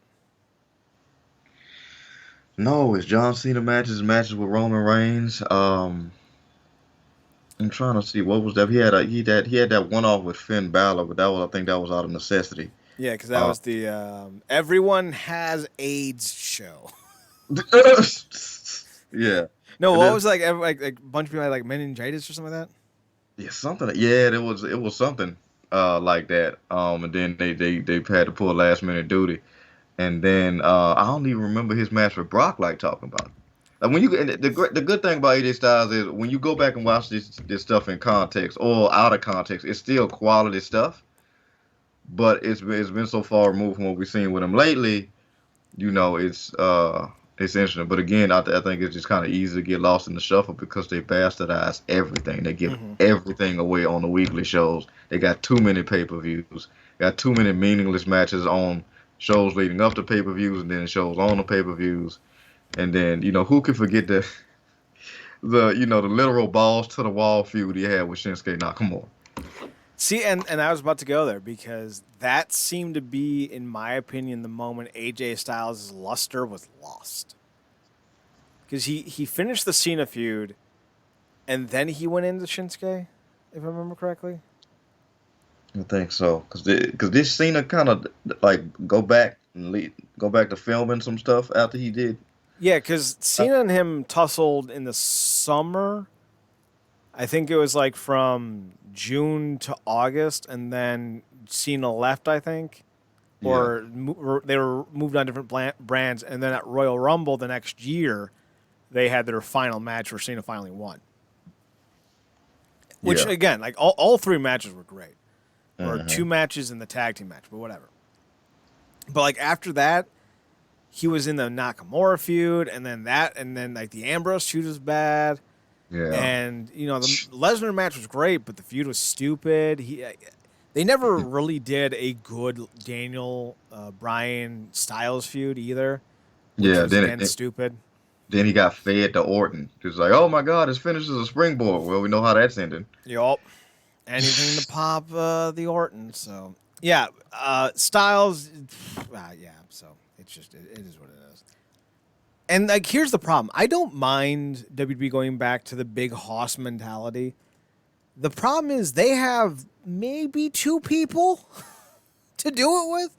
[SPEAKER 2] No, it's John Cena matches with Roman Reigns. I'm trying to see what was that. He had that one off with Finn Balor, but I think that was out of necessity.
[SPEAKER 1] Yeah, because that was the Everyone Has AIDS show.
[SPEAKER 2] Yeah.
[SPEAKER 1] No,
[SPEAKER 2] And
[SPEAKER 1] what
[SPEAKER 2] then,
[SPEAKER 1] was like a bunch of people had like meningitis or something like that?
[SPEAKER 2] yeah, something. Yeah, it was something like that. And then they had to pull last minute duty. And then I don't even remember his match with Brock like talking about. Like when you and the good thing about AJ Styles is when you go back and watch this stuff in context or out of context, it's still quality stuff. But it's been so far removed from what we've seen with him lately. It's interesting. But again, I think it's just kind of easy to get lost in the shuffle because they bastardize everything. They give everything away on the weekly shows. They got too many pay-per-views. Got too many meaningless matches on shows leading up to pay-per-views and then shows on the pay-per-views. And then, who can forget the literal balls to the wall feud he had with Shinsuke Nakamura.
[SPEAKER 1] See, and I was about to go there because that seemed to be, in my opinion, the moment AJ Styles' luster was lost. Because he finished the Cena feud, and then he went into Shinsuke, if I remember correctly.
[SPEAKER 2] I think so, because this Cena kind of like go back to filming some stuff after he did.
[SPEAKER 1] Yeah, because Cena and him tussled in the summer. I think it was like from June to August, and then Cena left, I think. Or they were moved on different brands, and then at Royal Rumble the next year, they had their final match where Cena finally won. Which,
[SPEAKER 2] Yeah.
[SPEAKER 1] again, like, all three matches were great. Or
[SPEAKER 2] Mhm.
[SPEAKER 1] 2 matches in the tag team match, but whatever. But, like, after that, he was in the Nakamura feud, and then like, the Ambrose feud was bad.
[SPEAKER 2] Yeah.
[SPEAKER 1] And, you know, the Lesnar match was great, but the feud was stupid. They never really did a good Daniel Bryan Styles feud either, which
[SPEAKER 2] Yeah.
[SPEAKER 1] was, again, stupid.
[SPEAKER 2] Then he got fed to Orton. He was like, "Oh my God, his finish is a springboard." Well, we know how that's ending.
[SPEAKER 1] Yup. Anything to pop the Orton. So, yeah, Styles, yeah, so it's just, it is what it is. And, like, here's the problem. I don't mind WWE going back to the big Haas mentality. The problem is they have maybe 2 people to do it with.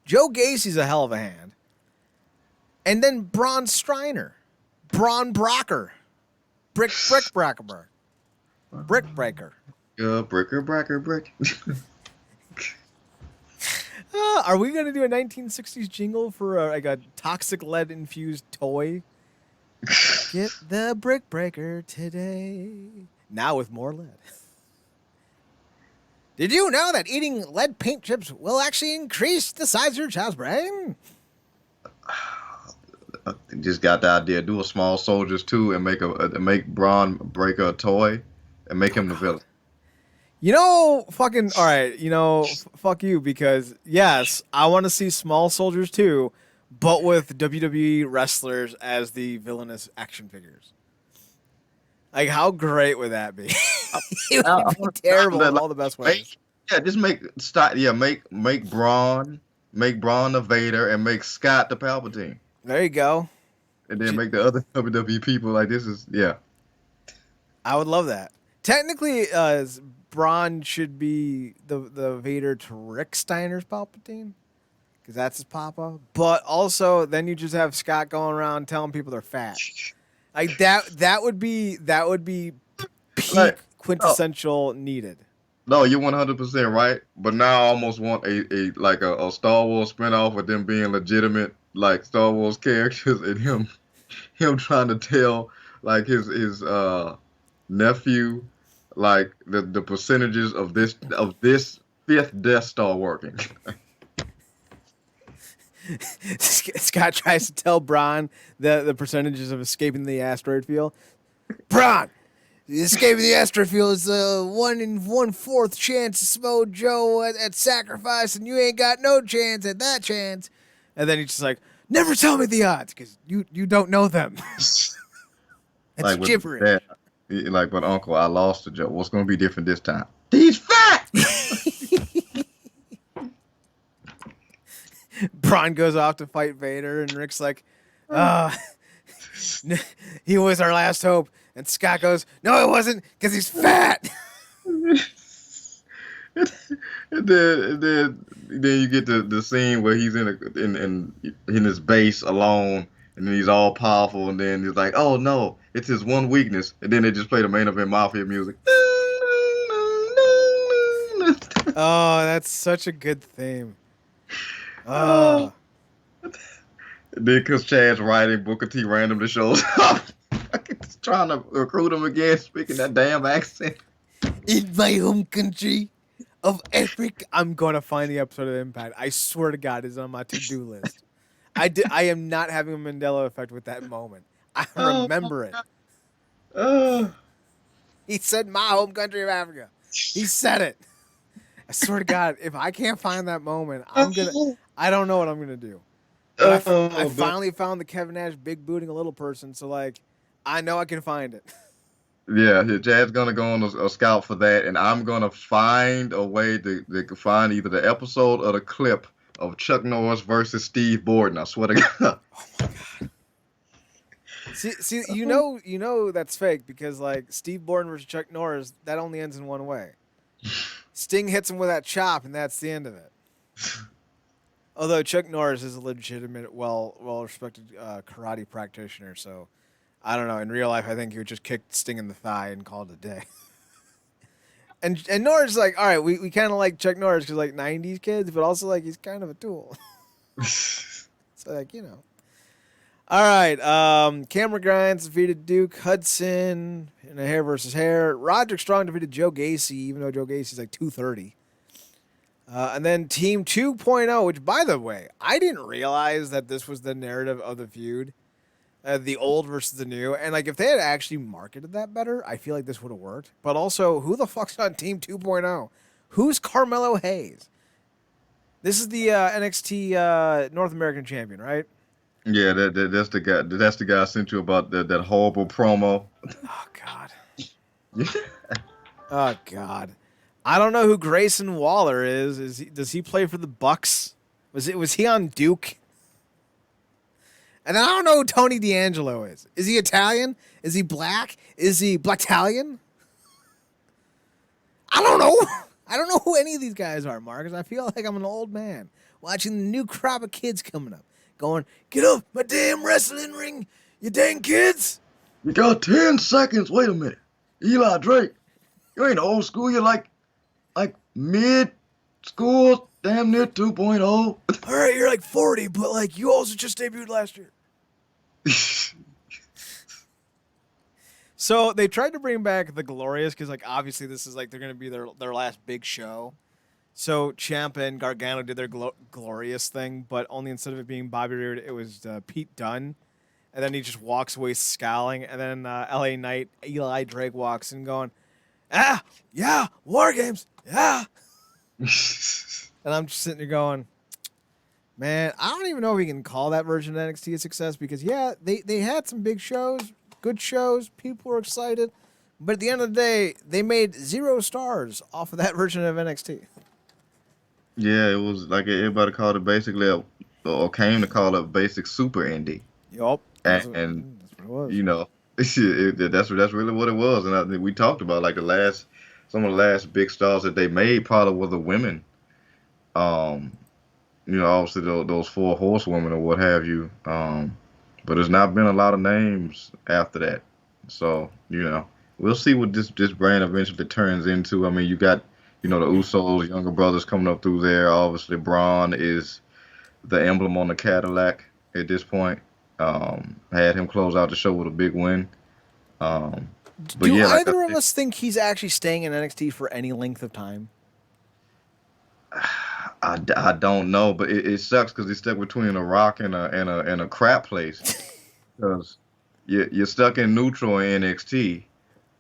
[SPEAKER 1] Joe Gacy's a hell of a hand. And then Braun Striner. Braun Brocker. Brick Breaker.
[SPEAKER 2] Brick.
[SPEAKER 1] Are we going to do a 1960s jingle for like a toxic lead infused toy? Get the Brick Breaker today. Now with more lead. Did you know that eating lead paint chips will actually increase the size of your child's brain?
[SPEAKER 2] Just got the idea. Do a Small Soldiers 2 and make Braun Breaker a toy and make him the villain.
[SPEAKER 1] You know, fucking, all right, you know, fuck you, because, yes, I want to see Small Soldiers 2, but with WWE wrestlers as the villainous action figures. Like, how great would that be? It would be terrible in all the best ways.
[SPEAKER 2] Just make Braun the Vader and make Scott the Palpatine.
[SPEAKER 1] There you go.
[SPEAKER 2] And then make the other WWE people like this is, yeah.
[SPEAKER 1] I would love that. Technically, Braun should be the Vader to Rick Steiner's Palpatine, because that's his papa. But also, then you just have Scott going around telling people they're fat. Like that would be peak quintessential needed.
[SPEAKER 2] No, you're 100% right. But now I almost want a Star Wars spinoff with them being legitimate like Star Wars characters and him trying to tell like his nephew like the percentages of this 5th Death Star working.
[SPEAKER 1] Scott tries to tell Braun the percentages of escaping the asteroid field. Braun, escaping the asteroid field is 1 in 1/4 chance to Smo Joe at sacrifice, and you ain't got no chance at that chance. And then he's just like, never tell me the odds, because you don't know them. It's
[SPEAKER 2] like
[SPEAKER 1] gibberish.
[SPEAKER 2] Like, but Uncle, I lost to Joe. What's going to be different this time? He's fat!
[SPEAKER 1] Braun goes off to fight Vader, and Rick's like, he was our last hope. And Scott goes, no, it wasn't, because he's fat.
[SPEAKER 2] and then you get the scene where he's in his base alone, and then he's all powerful, and then he's like, oh no, it's his one weakness, and then they just play the Main Event Mafia music.
[SPEAKER 1] Oh, that's such a good theme. Oh.
[SPEAKER 2] Then because Chad's writing, Booker T randomly shows up. Trying to recruit him again, speaking that damn accent.
[SPEAKER 1] In my home country of Africa. I'm going to find the episode of Impact. I swear to God, it's on my to-do list. I am not having a Mandela effect with that moment. I remember it. He said my home country of Africa. He said it. I swear to God, if I can't find that moment, I don't know what I'm gonna do. I finally found the Kevin Nash big booting a little person, so like I know I can find it.
[SPEAKER 2] Yeah, Chad's gonna go on a scout for that, and I'm gonna find a way to find either the episode or the clip of Chuck Norris versus Steve Borden. I swear to God.
[SPEAKER 1] Oh my God. See, you know that's fake, because like Steve Borden versus Chuck Norris, that only ends in one way. Sting hits him with that chop, and that's the end of it. Although Chuck Norris is a legitimate, well-respected karate practitioner, so I don't know. In real life, I think he would just kick Sting in the thigh and call it a day. and Norris is like, all right, we kind of like Chuck Norris because like 90s kids, but also like he's kind of a tool. So like, you know. All right. Cameron Grimes defeated Duke Hudson in a hair versus hair. Roderick Strong defeated Joe Gacy, even though Joe Gacy's like 230. And then Team 2.0, which, by the way, I didn't realize that this was the narrative of the feud. The old versus the new. And, like, if they had actually marketed that better, I feel like this would have worked. But also, who the fuck's on Team 2.0? Who's Carmelo Hayes? This is the NXT North American champion, right?
[SPEAKER 2] Yeah, that's the guy. That's the guy I sent you about that horrible promo.
[SPEAKER 1] Oh, God. Oh, God. I don't know who Grayson Waller is. Does he play for the Bucks? Was he on Duke? And then I don't know who Tony D'Angelo is. Is he Italian? Is he black? Is he Black-Italian? I don't know. I don't know who any of these guys are, Marcus. I feel like I'm an old man watching the new crop of kids coming up, going, "Get off my damn wrestling ring, you dang kids."
[SPEAKER 2] You got 10 seconds. Wait a minute. Eli Drake, you ain't old school. You're like mid school, damn near 2.0.
[SPEAKER 1] All right, you're like 40, but like you also just debuted last year. So they tried to bring back the Glorious because, like, obviously this is like they're gonna be their last big show. So Ciampa and Gargano did their Glorious thing, but only instead of it being Bobby Roode, it was Pete Dunne. And then he just walks away scowling. And then LA Knight, Eli Drake walks in going, yeah, War Games, yeah. And I'm just sitting there going, man, I don't even know if we can call that version of NXT a success because, yeah, they had some big shows, good shows. People were excited. But at the end of the day, they made 0 stars off of that version of NXT.
[SPEAKER 2] Yeah, it was like everybody called it basically or came to call it basic super indie.
[SPEAKER 1] Yup.
[SPEAKER 2] And
[SPEAKER 1] That's what it was.
[SPEAKER 2] you know, that's really what it was. And I think we talked about like some of the last big stars that they made probably were the women. Obviously those 4 horsewomen or what have you. But there's not been a lot of names after that. So, we'll see what this brand eventually turns into. I mean, you got, the Usos, younger brothers coming up through there. Obviously, Braun is the emblem on the Cadillac at this point. Had him close out the show with a big win. But
[SPEAKER 1] Do
[SPEAKER 2] yeah, like
[SPEAKER 1] either of us think he's actually staying in NXT for any length of time?
[SPEAKER 2] I don't know, but it sucks because he's stuck between a rock and a crap place. Because you're stuck in neutral in NXT,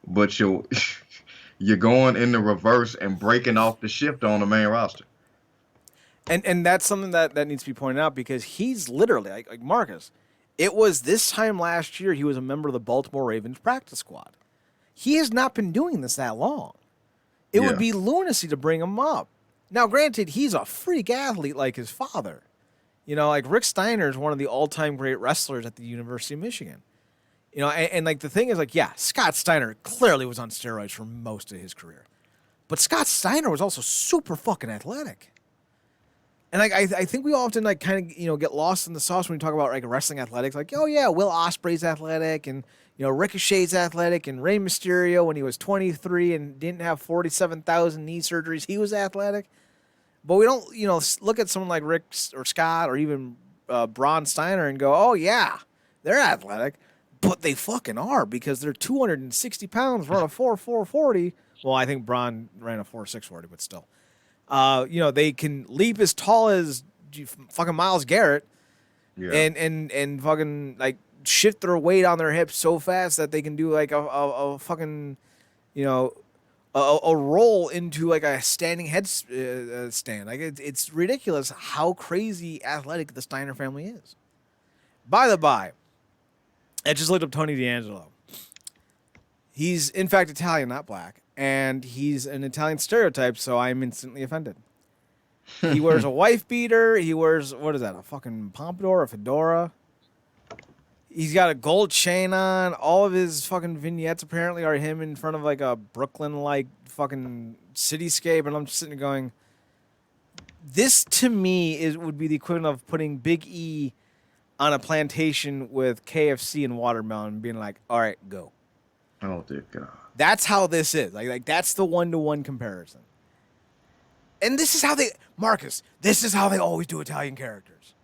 [SPEAKER 2] but you're going in the reverse and breaking off the shift on the main roster.
[SPEAKER 1] And that's something that needs to be pointed out because he's literally like Marcus. It was this time last year he was a member of the Baltimore Ravens practice squad. He has not been doing this that long. It would be lunacy to bring him up. Now, granted, he's a freak athlete like his father. Like Rick Steiner is one of the all-time great wrestlers at the University of Michigan. And like the thing is, like, yeah, Scott Steiner clearly was on steroids for most of his career. But Scott Steiner was also super fucking athletic. And like I think we often like kind of get lost in the sauce when we talk about like wrestling athletics. Like, oh yeah, Will Ospreay's athletic, and Ricochet's athletic, and Rey Mysterio when he was 23 and didn't have 47,000 knee surgeries, he was athletic. But we don't look at someone like Rick or Scott or even Braun Steiner and go, oh yeah, they're athletic, but they fucking are because they're 260 pounds, run a 4.40. Well, I think Braun ran a 4.640, but still. They can leap as tall as fucking Myles Garrett, and fucking like shift their weight on their hips so fast that they can do like a fucking a roll into like a standing head stand. Like it's ridiculous how crazy athletic the Steiner family is. By the by, I just looked up Tony D'Angelo. He's in fact Italian, not black. And he's an Italian stereotype, so I'm instantly offended. He wears a wife beater. He wears, what is that, a fucking pompadour, a fedora? He's got a gold chain on. All of his fucking vignettes apparently are him in front of like a Brooklyn-like fucking cityscape. And I'm just sitting there going, this to me would be the equivalent of putting Big E on a plantation with KFC and watermelon and being like, all right, go.
[SPEAKER 2] Oh, dear God.
[SPEAKER 1] That's how this is. Like that's the 1-to-1 comparison. And this is how this is how they always do Italian characters.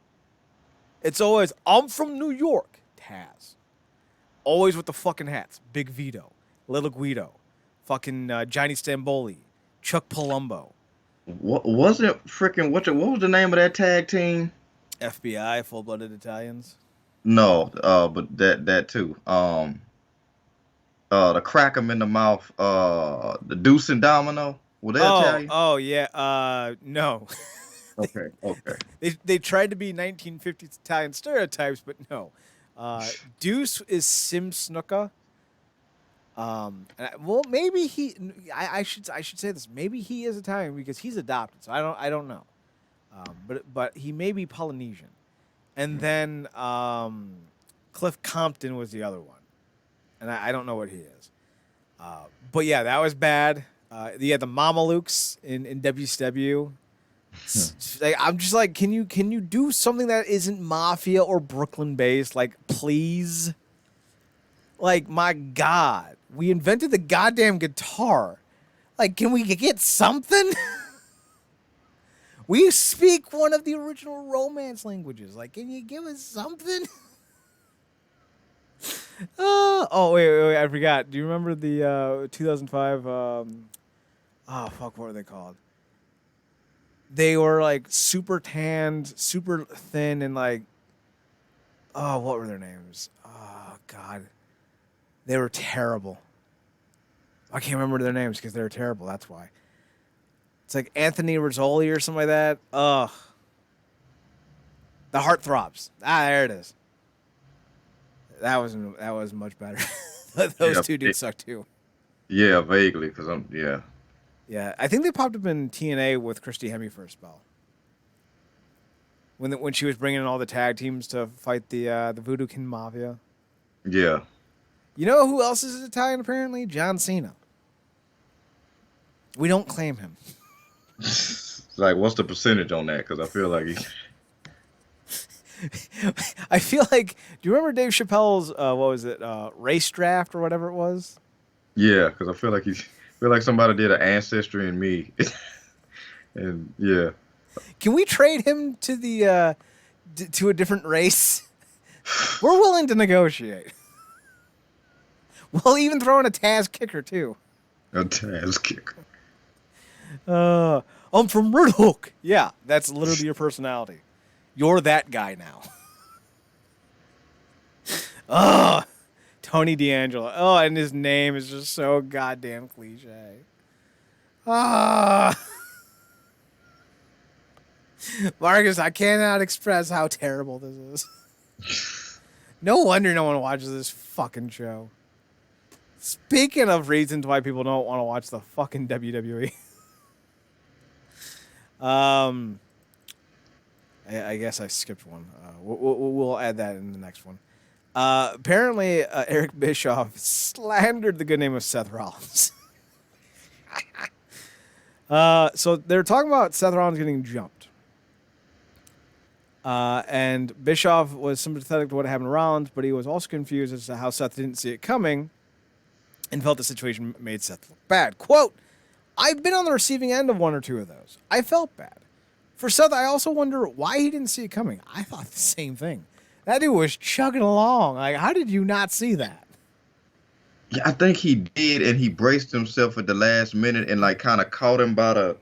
[SPEAKER 1] It's always, I'm from New York, Taz. Always with the fucking hats. Big Vito, Little Guido, fucking Johnny Stamboli, Chuck Palumbo.
[SPEAKER 2] What was it? Freaking what was the name of that tag team?
[SPEAKER 1] FBI, Full-Blooded Italians.
[SPEAKER 2] No, but that too. The crack 'em in the mouth. The Deuce and Domino. Will they tell you?
[SPEAKER 1] Oh yeah. No.
[SPEAKER 2] Okay, okay.
[SPEAKER 1] They tried to be 1950s Italian stereotypes, but no. Deuce is Sim Snuka. Well, maybe he. I should say this. Maybe he is Italian because he's adopted. So I don't know. But he may be Polynesian. And then Cliff Compton was the other one, and I don't know what he is. But yeah, that was bad. You had the Mamalukes in WCW. Like, I'm just like, can you do something that isn't mafia or Brooklyn based? Like, please. Like, my God, we invented the goddamn guitar. Like, can we get something? We speak one of the original Romance languages. Like, can you give us something? Wait, I forgot. Do you remember the 2005? What were they called? They were like super tanned, super thin, and like, what were their names? Oh, God. They were terrible. I can't remember their names because they were terrible. That's why. It's like Anthony Rizzoli or something like that. Ugh. The Heartthrobs. There it is. That was much better. Those two dudes suck too.
[SPEAKER 2] Yeah, vaguely, because yeah.
[SPEAKER 1] Yeah, I think they popped up in TNA with Christy Hemme for a spell. When she was bringing in all the tag teams to fight the Voodoo Kin Mafia.
[SPEAKER 2] Yeah.
[SPEAKER 1] You know who else is Italian apparently? John Cena. We don't claim him.
[SPEAKER 2] Like, what's the percentage on that? Because I feel like he.
[SPEAKER 1] I feel like. Do you remember Dave Chappelle's what was it? Race draft or whatever it was?
[SPEAKER 2] Yeah, because I feel like somebody did an ancestry in me, and yeah.
[SPEAKER 1] Can we trade him to the to a different race? We're willing to negotiate. We'll even throw in a Taz kicker too.
[SPEAKER 2] A Taz kicker.
[SPEAKER 1] I'm from Red Hook. Yeah, that's literally your personality. You're that guy now. Tony D'Angelo. Oh, and his name is just so goddamn cliche. Marcus, I cannot express how terrible this is. No wonder no one watches this fucking show. Speaking of reasons why people don't want to watch the fucking WWE. I guess I skipped one. We'll add that in the next one. Apparently, Eric Bischoff slandered the good name of Seth Rollins. So they're talking about Seth Rollins getting jumped. And Bischoff was sympathetic to what happened to Rollins, but he was also confused as to how Seth didn't see it coming and felt the situation made Seth look bad. Quote, I've been on the receiving end of one or two of those. I felt bad. For Seth, I also wonder why he didn't see it coming. I thought the same thing. That dude was chugging along. Like, how did you not see that?
[SPEAKER 2] Yeah, I think he did, and he braced himself at the last minute and like kind of caught him by the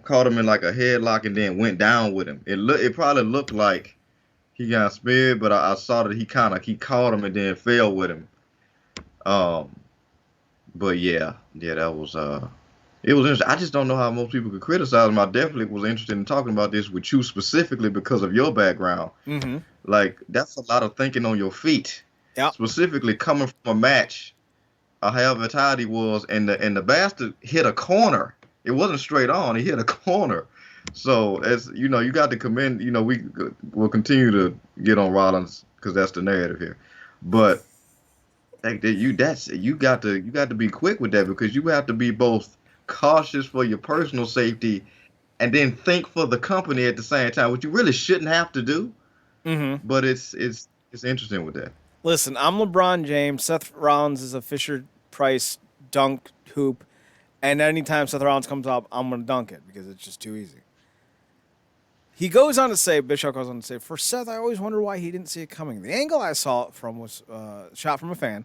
[SPEAKER 2] caught him in like a headlock and then went down with him. It probably looked like he got speared, but I saw that he caught him and then fell with him. But yeah, that was it was interesting. I just don't know how most people could criticize him. I definitely was interested in talking about this with you specifically because of your background.
[SPEAKER 1] Mm-hmm.
[SPEAKER 2] Like, that's a lot of thinking on your feet.
[SPEAKER 1] Yep.
[SPEAKER 2] Specifically coming from a match, however tired he was, and the bastard hit a corner. It wasn't straight on. He hit a corner. So, as you know, you got to commend. You know, we'll continue to get on Rollins because that's the narrative here. But like you got to be quick with that because you have to be both cautious for your personal safety and then think for the company at the same time, which you really shouldn't have to do.
[SPEAKER 1] Mm-hmm.
[SPEAKER 2] But it's interesting with that.
[SPEAKER 1] Listen, I'm LeBron James. Seth Rollins is a Fisher-Price dunk hoop. And anytime Seth Rollins comes up, I'm going to dunk it because it's just too easy. He goes on to say, Bischoff goes on to say, for Seth, I always wonder why he didn't see it coming. The angle I saw it from was shot from a fan,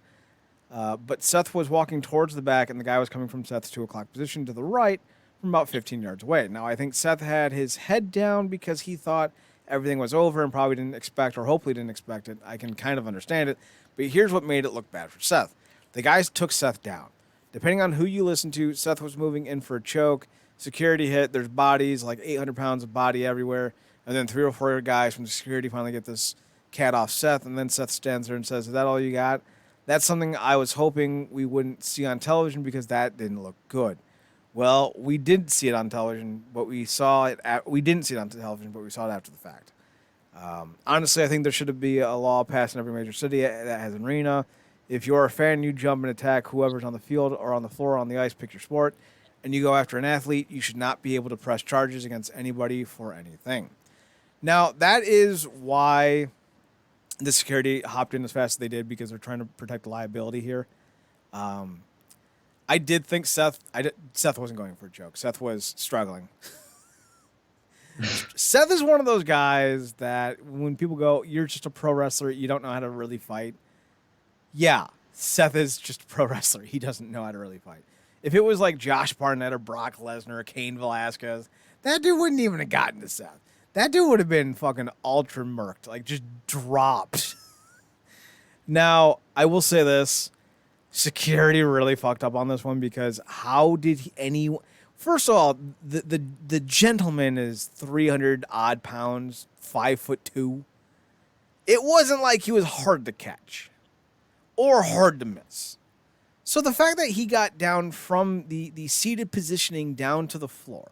[SPEAKER 1] but Seth was walking towards the back, and the guy was coming from Seth's 2 o'clock position to the right from about 15 yards away. Now, I think Seth had his head down because he thought everything was over and probably didn't expect, or hopefully didn't expect it. I can kind of understand it, but here's what made it look bad for Seth. The guys took Seth down. Depending on who you listen to, Seth was moving in for a choke. Security hit. There's bodies, like 800 pounds of body everywhere. And then 3 or 4 guys from security finally get this cat off Seth. And then Seth stands there and says, is that all you got? That's something I was hoping we wouldn't see on television because that didn't look good. Well, we did see it on television, but we saw it. We didn't see it on television, but we saw it after the fact. Honestly, I think there should be a law passed in every major city that has an arena. If you're a fan, you jump and attack whoever's on the field or on the floor or on the ice, pick your sport, and you go after an athlete, you should not be able to press charges against anybody for anything. Now, that is why the security hopped in as fast as they did, because they're trying to protect liability here. I did think Seth wasn't going for a joke. Seth was struggling. Seth is one of those guys that when people go, you're just a pro wrestler, you don't know how to really fight. Yeah, Seth is just a pro wrestler. He doesn't know how to really fight. If it was like Josh Barnett or Brock Lesnar or Cain Velasquez, that dude wouldn't even have gotten to Seth. That dude would have been fucking ultra murked, like just dropped. Now, I will say this. Security really fucked up on this one, because how did first of all, the gentleman is 300 odd pounds, 5'2". It wasn't like he was hard to catch or hard to miss. So the fact that he got down from the seated positioning down to the floor,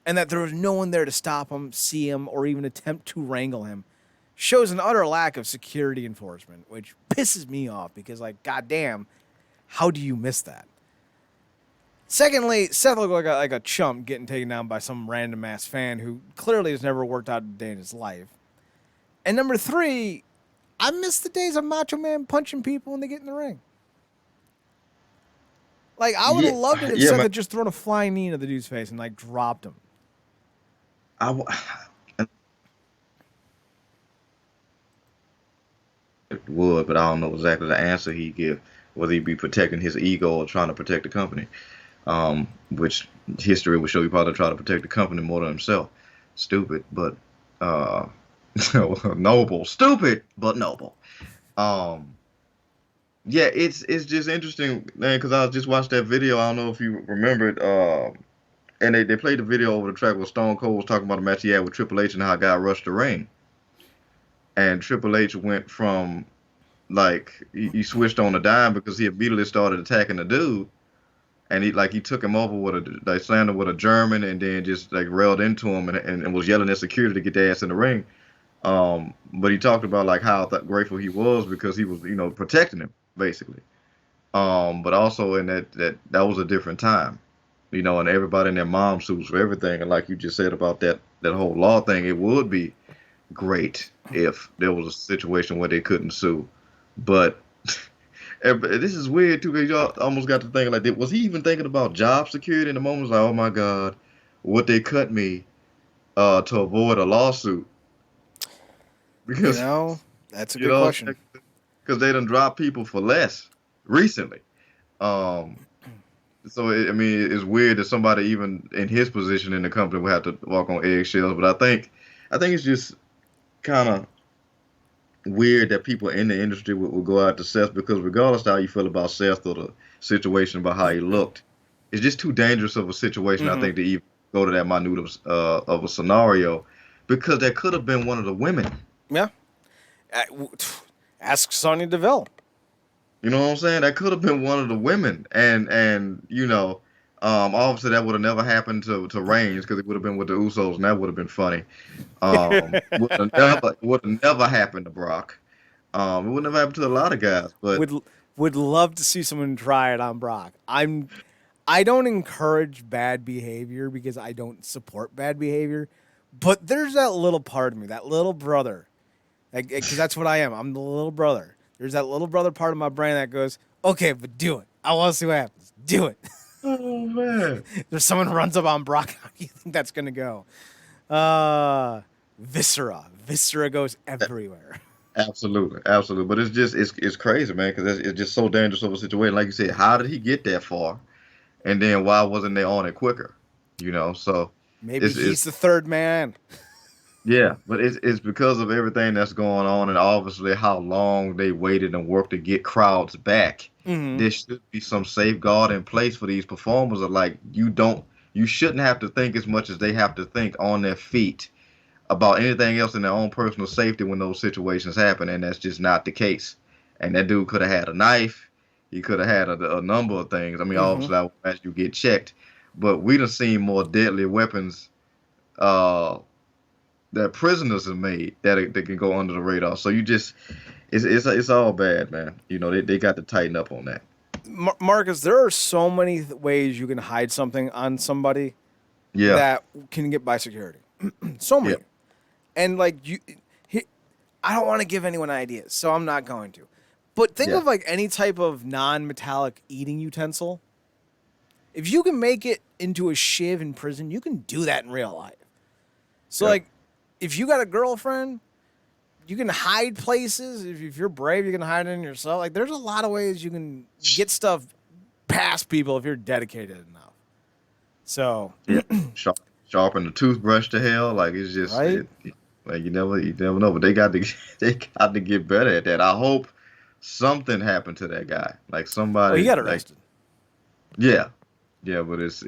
[SPEAKER 1] and that there was no one there to stop him, see him, or even attempt to wrangle him, shows an utter lack of security enforcement, which pisses me off, because, like, goddamn, how do you miss that? Secondly, Seth looked like a chump getting taken down by some random ass fan who clearly has never worked out a day in his life. And number 3, I miss the days of Macho Man punching people when they get in the ring. Like, I would have loved it if Seth had just thrown a flying knee into the dude's face and, like, dropped him.
[SPEAKER 2] It would, but I don't know exactly the answer he'd give, whether he'd be protecting his ego or trying to protect the company. Which history would show he probably try to protect the company more than himself. Stupid, but noble. Stupid, but noble. Yeah, it's just interesting, man, because I just watched that video. I don't know if you remember it. And they played the video over the track where Stone Cold was talking about a match he had with Triple H and how a guy rushed the ring. And Triple H went from, like, he switched on a dime because he immediately started attacking the dude. And he took him over they slammed him with a German, and then just like railed into him and was yelling at security to get their ass in the ring. But he talked about like how grateful he was because he was, protecting him basically. But also in that was a different time, and everybody in their mom suits for everything. And like you just said about that whole law thing, it would be great if there was a situation where they couldn't sue. But this is weird too, because y'all almost got to thinking like, was he even thinking about job security in the moment? Like, oh my God, would they cut me to avoid a lawsuit? Because
[SPEAKER 1] that's a good question.
[SPEAKER 2] Because they done dropped people for less recently. So it's weird that somebody even in his position in the company would have to walk on eggshells. But I think it's just kind of weird that people in the industry would go out to Seth, because regardless of how you feel about Seth or the situation about how he looked, it's just too dangerous of a situation, I think, to even go to that minute of a scenario, because that could have been one of the women.
[SPEAKER 1] Yeah. Ask Sonya Deville.
[SPEAKER 2] You know what I'm saying? That could have been one of the women. And obviously that would have never happened to Reigns, because it would have been with the Usos, and that would have been funny. Would have never happened to Brock. It wouldn't have happened to a lot of guys. But
[SPEAKER 1] would love to see someone try it on Brock. I don't encourage bad behavior because I don't support bad behavior, but there's that little part of me, that little brother, because that's what I am. I'm the little brother. There's that little brother part of my brain that goes, okay, but do it. I want to see what happens. Do it.
[SPEAKER 2] Oh man!
[SPEAKER 1] If someone runs up on Brock, how do you think that's gonna go? Viscera. Viscera goes everywhere.
[SPEAKER 2] Absolutely, absolutely. But it's just it's crazy, man, because it's just so dangerous of a situation. Like you said, how did he get that far? And then why wasn't they on it quicker? So
[SPEAKER 1] Maybe
[SPEAKER 2] it's
[SPEAKER 1] he's the third man.
[SPEAKER 2] yeah, but it's because of everything that's going on, and obviously how long they waited and worked to get crowds back.
[SPEAKER 1] Mm-hmm.
[SPEAKER 2] There should be some safeguard in place for these performers. Of like you shouldn't have to think as much as they have to think on their feet about anything else in their own personal safety when those situations happen, and that's just not the case. And that dude could have had a knife. He could have had a number of things. I mean,
[SPEAKER 1] Mm-hmm.
[SPEAKER 2] obviously, as you get checked, but we done seen more deadly weapons uh, that prisoners have made that can go under the radar. So you just, it's all bad, man. They got to tighten up on that.
[SPEAKER 1] Marcus, there are so many ways you can hide something on somebody
[SPEAKER 2] Yeah,
[SPEAKER 1] that can get by security. So
[SPEAKER 2] yeah,
[SPEAKER 1] many. And like I don't want to give anyone ideas, so I'm not going to. But think
[SPEAKER 2] yeah,
[SPEAKER 1] of like any type of non-metallic eating utensil. If you can make it into a shiv in prison, you can do that in real life. So
[SPEAKER 2] yeah.
[SPEAKER 1] like, if you got a girlfriend, you can hide places. If you're brave, you can hide it in yourself. Like, there's a lot of ways you can get stuff past people if you're dedicated enough. So,
[SPEAKER 2] Yeah. Sharpen the toothbrush to hell. Like it's just
[SPEAKER 1] right?
[SPEAKER 2] like you never know. But they got to they got to get better at that. I hope something happened to that guy. Like
[SPEAKER 1] Oh, he
[SPEAKER 2] somebody
[SPEAKER 1] got
[SPEAKER 2] like
[SPEAKER 1] arrested.
[SPEAKER 2] yeah. Yeah, but it's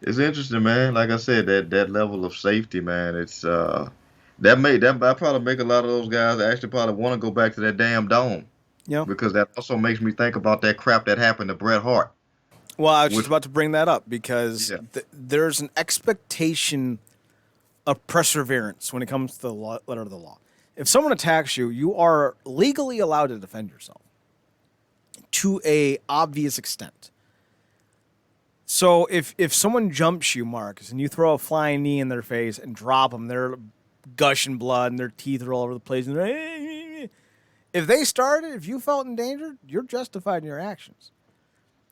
[SPEAKER 2] interesting, man. Like I said, that level of safety, man, it's that probably make a lot of those guys actually probably want to go back to that damn dome
[SPEAKER 1] You know.
[SPEAKER 2] because that also makes me think about that crap that happened to Bret Hart.
[SPEAKER 1] Well, I was just
[SPEAKER 2] Which
[SPEAKER 1] about to bring that up because
[SPEAKER 2] yeah,
[SPEAKER 1] there's an expectation of perseverance when it comes to the letter of the law. If someone attacks you, you are legally allowed to defend yourself to a obvious extent. So if someone jumps you, Marcus, and you throw a flying knee in their face and drop them, they're gushing blood and their teeth are all over the place. And if they started, if you felt in danger, you're justified in your actions.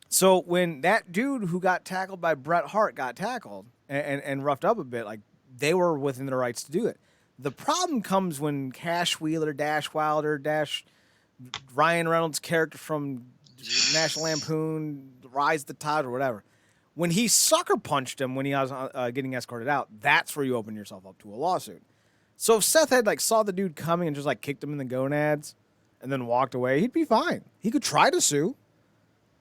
[SPEAKER 1] So when that dude who got tackled by Bret Hart got tackled and roughed up a bit, like they were within their rights to do it. The problem comes when Cash Wheeler, Dash Wilder, Dash Ryan Reynolds' character from National Lampoon, Rise the Tide or whatever. When he sucker punched him when he was getting escorted out, that's where you open yourself up to a lawsuit. So if Seth had like saw the dude coming and just like kicked him in the gonads and then walked away, he'd be fine. He could try to sue,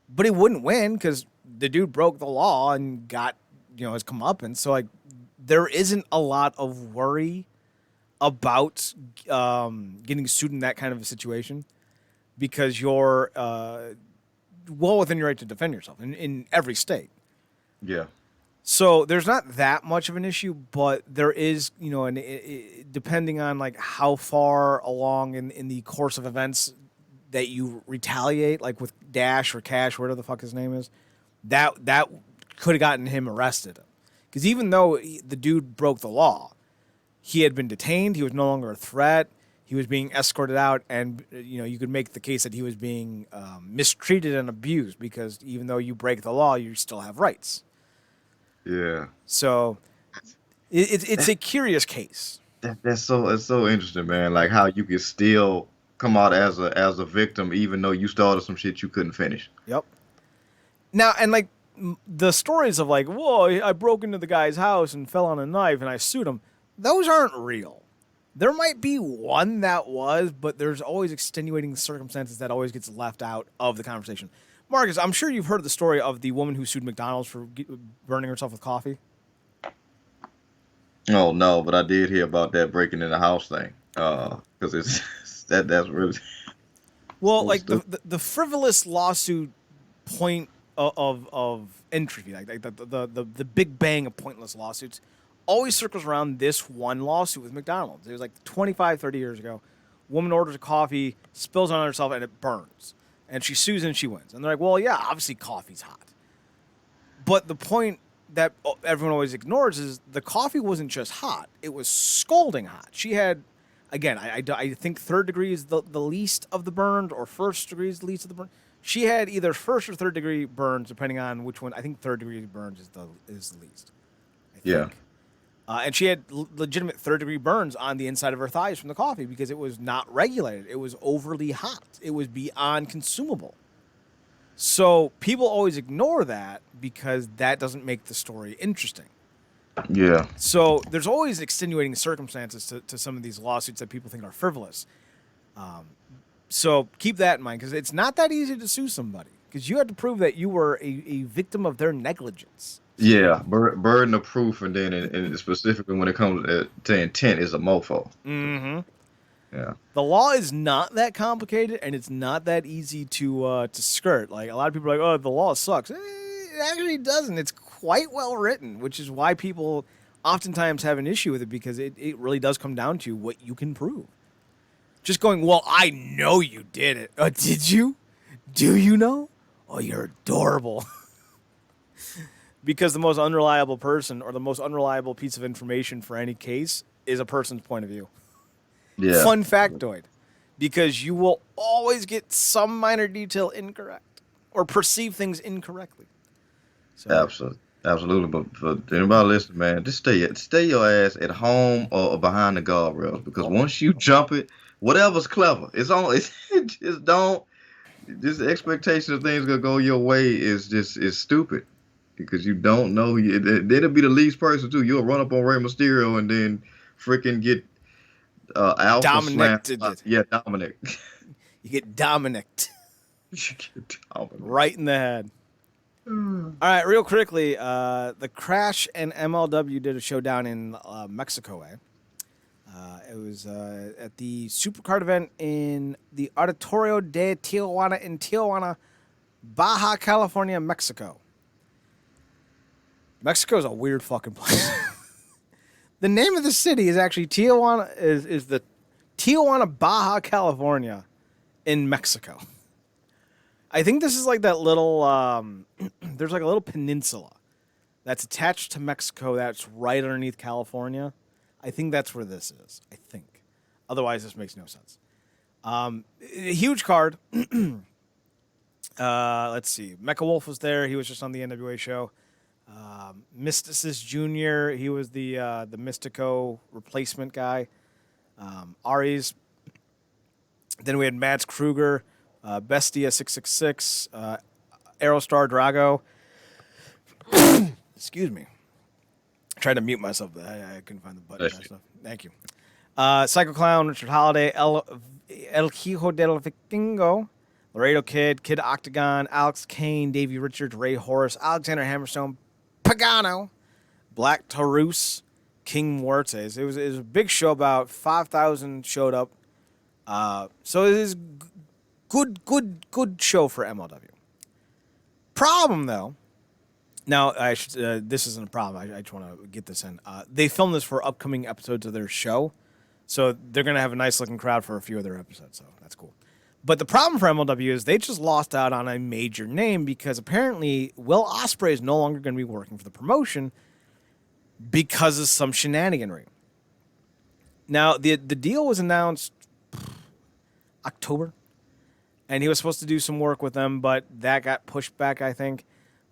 [SPEAKER 1] but he wouldn't win because the dude broke the law and got his comeuppance. So like there isn't a lot of worry about getting sued in that kind of a situation because you're well within your right to defend yourself in every state.
[SPEAKER 2] yeah,
[SPEAKER 1] So there's not that much of an issue, but there is, depending on like how far along in the course of events that you retaliate, like with Dash or Cash, whatever the fuck his name is, that could have gotten him arrested. Because even though the dude broke the law, he had been detained. He was no longer a threat. He was being escorted out, and you could make the case that he was being mistreated and abused because even though you break the law, you still have rights.
[SPEAKER 2] yeah.
[SPEAKER 1] So it's a curious case.
[SPEAKER 2] It's so interesting, man. Like how you can still come out as a victim even though you started some shit you couldn't finish.
[SPEAKER 1] Yep. Now, and like the stories of like, whoa, I broke into the guy's house and fell on a knife and I sued him. Those aren't real. There might be one that was, but there's always extenuating circumstances that always gets left out of the conversation. Marcus, I'm sure you've heard the story of the woman who sued McDonald's for burning herself with coffee.
[SPEAKER 2] Oh no, but I did hear about that breaking in the house thing. Because it's that's really
[SPEAKER 1] Well,
[SPEAKER 2] so
[SPEAKER 1] like
[SPEAKER 2] stupid.
[SPEAKER 1] the frivolous lawsuit point of entry, like the big bang of pointless lawsuits, always circles around this one lawsuit with McDonald's. It was like 25, 30 years ago. Woman orders a coffee, spills on herself, and it burns. And she sues and she wins. And they're like, well, yeah, obviously coffee's hot. But the point that everyone always ignores is the coffee wasn't just hot. It was scalding hot. She had, again, I think third degree is the least of the burned or first degree is the least of the burn. She had either first or third degree burns, depending on which one. I think third degree burns is the least. I
[SPEAKER 2] Yeah.
[SPEAKER 1] think. And she had legitimate third-degree burns on the inside of her thighs from the coffee because it was not regulated. It was overly hot. It was beyond consumable. So people always ignore that because that doesn't make the story interesting.
[SPEAKER 2] Yeah.
[SPEAKER 1] So there's always extenuating circumstances to some of these lawsuits that people think are frivolous. So keep that in mind because it's not that easy to sue somebody because you have to prove that you were a victim of their negligence.
[SPEAKER 2] Yeah, burden of proof, and then and specifically when it comes to intent is a mofo.
[SPEAKER 1] Mm-hmm.
[SPEAKER 2] Yeah.
[SPEAKER 1] The law is not that complicated, and it's not that easy to skirt. Like a lot of people are like, "Oh, the law sucks." It actually doesn't. It's quite well written, which is why people oftentimes have an issue with it because it really does come down to what you can prove. Just going, "Well, I know you did it." Did you? Do you know? Oh, you're adorable. Because the most unreliable person or the most unreliable piece of information for any case is a person's point of view.
[SPEAKER 2] Yeah.
[SPEAKER 1] Fun factoid. Because you will always get some minor detail incorrect or perceive things incorrectly. So,
[SPEAKER 2] Absolutely. But for anybody listening, man, just stay your ass at home or behind the guardrails because once you jump it, whatever's clever, it's just don't. This expectation of things gonna go your way is stupid. Because you don't know, it'll be the least person too. You'll run up on Rey Mysterio and then freaking get Alpha Slam. Yeah, Dominic.
[SPEAKER 1] You get Dominic.
[SPEAKER 2] Dominic.
[SPEAKER 1] Right in the head. All right, real quickly, the Crash and MLW did a show down in Mexico. It was at the Supercard event in the Auditorio de Tijuana in Tijuana, Baja California, Mexico. Mexico is a weird fucking place. The name of the city is actually Tijuana. Is the Tijuana, Baja California, in Mexico. I think this is like that little. There's like a little peninsula that's attached to Mexico that's right underneath California. I think that's where this is. I think. Otherwise, this makes no sense. A huge card. Let's see. Mecha Wolf was there. He was just on the NWA show. Mysticis Jr., he was the Mystico replacement guy. Aries. Then we had Mads Kruger, Bestia 666, Aerostar Drago. Excuse me. I tried to mute myself, but I couldn't find the button. Thank you. Psycho Clown, Richard Holiday, El Hijo del Vikingo, Laredo Kid, Kid Octagon, Alex Kane, Davey Richards, Ray Horace, Alexander Hammerstone, Pagano, Black Taurus, King Muertes. It was a big show. About 5,000 showed up. So it is good show for MLW. Problem though. Now this isn't a problem. I just want to get this in. They filmed this for upcoming episodes of their show, so they're gonna have a nice looking crowd for a few of their episodes. So that's cool. But the problem for MLW is they just lost out on a major name because apparently Will Ospreay is no longer going to be working for the promotion because of some shenaniganry. Now, the deal was announced October, and he was supposed to do some work with them, but that got pushed back, I think.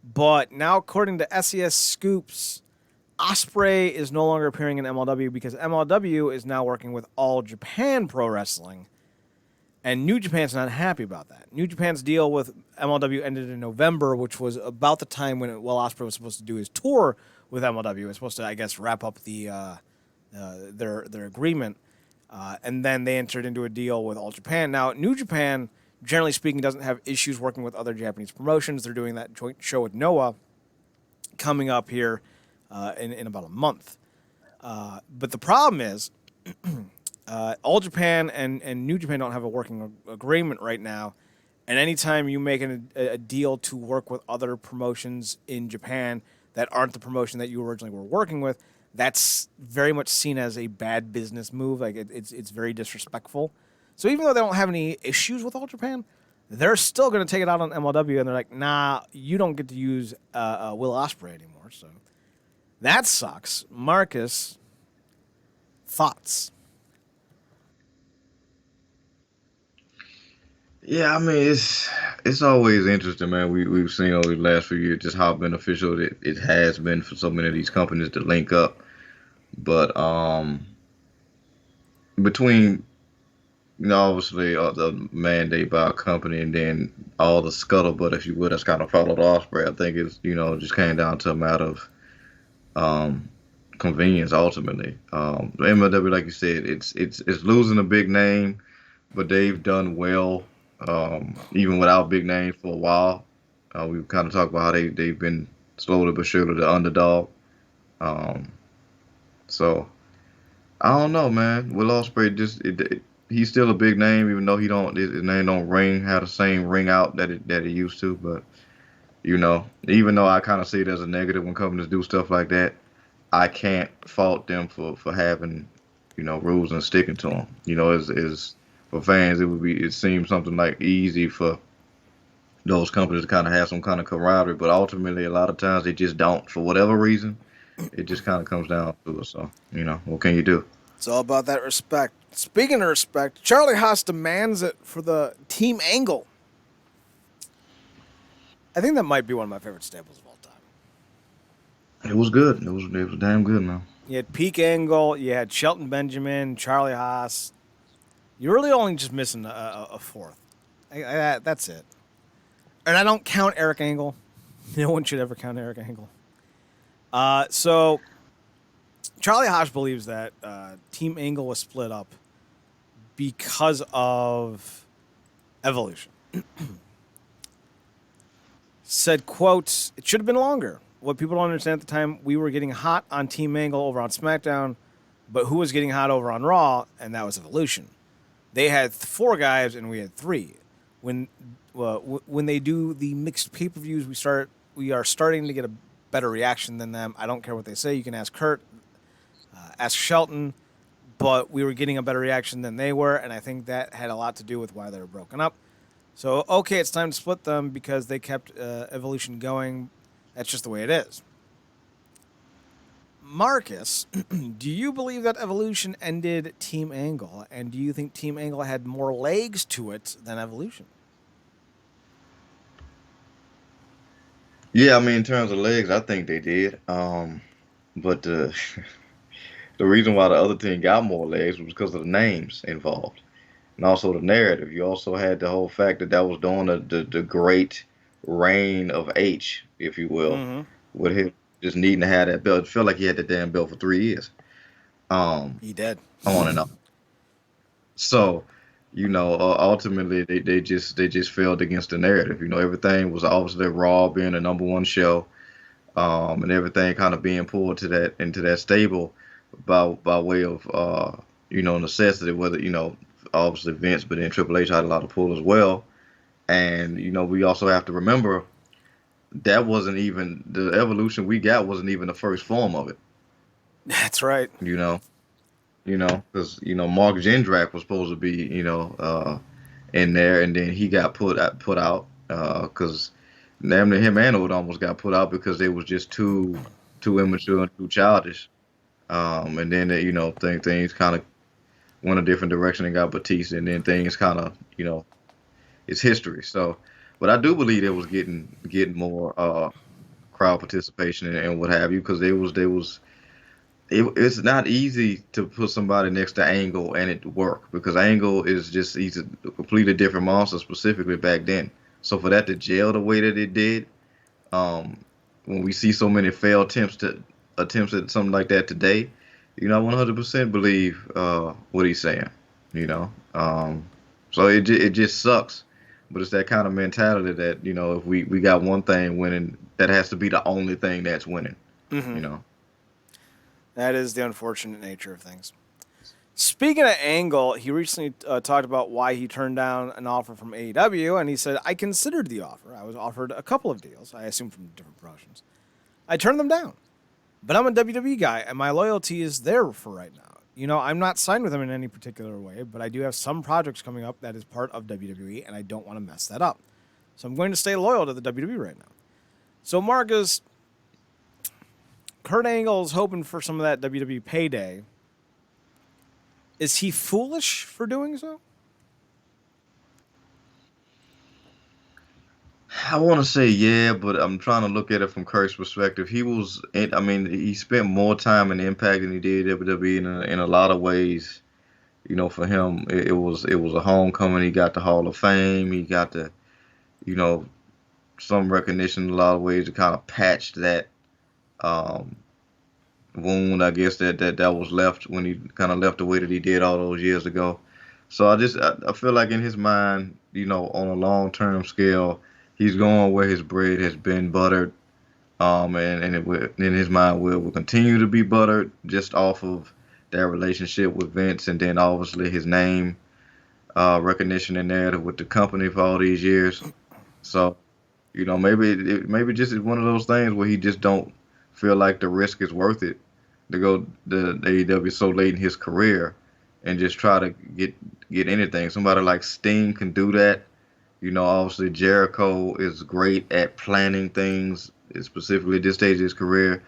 [SPEAKER 1] But now, according to SES Scoops, Ospreay is no longer appearing in MLW because MLW is now working with All Japan Pro Wrestling. And New Japan's not happy about that. New Japan's deal with MLW ended in November, which was about the time when Will Ospreay was supposed to do his tour with MLW. It was supposed to, I guess, wrap up their agreement. And then they entered into a deal with All Japan. Now, New Japan, generally speaking, doesn't have issues working with other Japanese promotions. They're doing that joint show with Noah coming up here in about a month. But the problem is... All Japan and New Japan don't have a working agreement right now, and anytime you make a deal to work with other promotions in Japan that aren't the promotion that you originally were working with, that's very much seen as a bad business move. Like it's very disrespectful. So even though they don't have any issues with All Japan, they're still going to take it out on MLW, and they're like, nah, you don't get to use Will Ospreay anymore. So that sucks. Marcus, thoughts?
[SPEAKER 2] Yeah, I mean it's always interesting, man. We've seen over the last few years just how beneficial it has been for so many of these companies to link up. But between obviously the mandate by a company and then all the scuttlebutt, if you would, that's kind of followed Osprey. I think it's just came down to a matter of um, convenience ultimately. MLW, like you said, it's losing a big name, but they've done well even without big names for a while. We kind of talked about how they've been slowly but surely the underdog. Um, so I don't know, man. Will Ospreay he's still a big name, even though he don't his name don't ring have the same ring out that it used to. But even though I kind of see it as a negative when companies do stuff like that, I can't fault them for having rules and sticking to them. As for fans, it seems something like easy for those companies to kind of have some kind of camaraderie, but ultimately a lot of times they just don't for whatever reason. It just kind of comes down to it. So what can you do?
[SPEAKER 1] It's all about that respect. Speaking of respect, Charlie Haas demands it for the team angle. I think that might be one of my favorite staples of all time.
[SPEAKER 2] It was good. It was damn good, man.
[SPEAKER 1] You had Peak Angle, you had Shelton Benjamin, Charlie Haas. You're really only just missing a fourth. That's it. And I don't count Eric Angle. No one should ever count Eric Angle. So Charlie Haas believes that Team Angle was split up because of Evolution. Said, quote, "It should have been longer. What people don't understand at the time, we were getting hot on Team Angle over on SmackDown, but who was getting hot over on Raw? And that was Evolution. They had 4 guys and we had 3. When they do the mixed pay-per-views, we are starting to get a better reaction than them. I don't care what they say. You can ask Kurt, ask Shelton, but we were getting a better reaction than they were, and I think that had a lot to do with why they were broken up. So, okay, it's time to split them because they kept Evolution going. That's just the way it is." Marcus, do you believe that Evolution ended Team Angle, and do you think Team Angle had more legs to it than Evolution?
[SPEAKER 2] Yeah, I mean, in terms of legs, I think they did. But the reason why the other team got more legs was because of the names involved, and also the narrative. You also had the whole fact that was during the great reign of H, if you will,
[SPEAKER 1] Mm-hmm.
[SPEAKER 2] with him just needing to have that belt. It felt like he had the damn belt for 3 years,
[SPEAKER 1] He did.
[SPEAKER 2] on and on. So, ultimately they just failed against the narrative. Everything was obviously Raw being the number one show, and everything kind of being pulled to that into that stable by way of necessity. Whether obviously Vince, but then Triple H had a lot of pull as well. And we also have to remember that wasn't even the evolution we got wasn't even the first form of it.
[SPEAKER 1] That's right.
[SPEAKER 2] Because Mark Jindrak was supposed to be in there, and then he got put out because damn near him and Old almost got put out because they was just too immature and too childish. And then things kind of went a different direction and got Batista, and then things kind of it's history. So, but I do believe it was getting more crowd participation and what have you because it's not easy to put somebody next to Angle and it work because Angle is just he's a completely different monster specifically back then. So for that to gel the way that it did, um, when we see so many failed attempts at something like that today, I 100% believe what he's saying. You know, so it just sucks, but it's that kind of mentality that if we got one thing winning, that has to be the only thing that's winning.
[SPEAKER 1] Mm-hmm.
[SPEAKER 2] You know.
[SPEAKER 1] That is the unfortunate nature of things. Speaking of Angle, he recently talked about why he turned down an offer from AEW, and he said, "I considered the offer. I was offered a couple of deals, I assume from different promotions. I turned them down. But I'm a WWE guy, and my loyalty is there for right now. I'm not signed with them in any particular way, but I do have some projects coming up that is part of WWE, and I don't want to mess that up. So I'm going to stay loyal to the WWE right now." So, Marcus, Kurt Angle's hoping for some of that WWE payday. Is he foolish for doing so?
[SPEAKER 2] I want to say yeah, but I'm trying to look at it from Kurt's perspective. I mean, he spent more time in Impact than he did WWE in a lot of ways. For him, it was a homecoming. He got the Hall of Fame. He got the, you know, some recognition in a lot of ways to kind of patch that um, wound, I guess that was left when he kind of left the way that he did all those years ago. So I feel like in his mind, on a long term scale, he's going where his bread has been buttered. In his mind will continue to be buttered just off of that relationship with Vince, and then obviously his name recognition in there with the company for all these years. So maybe just is one of those things where he just don't feel like the risk is worth it to go the AEW so late in his career and just try to get anything. Somebody like Sting can do that. Obviously Jericho is great at planning things, specifically at this stage of his career.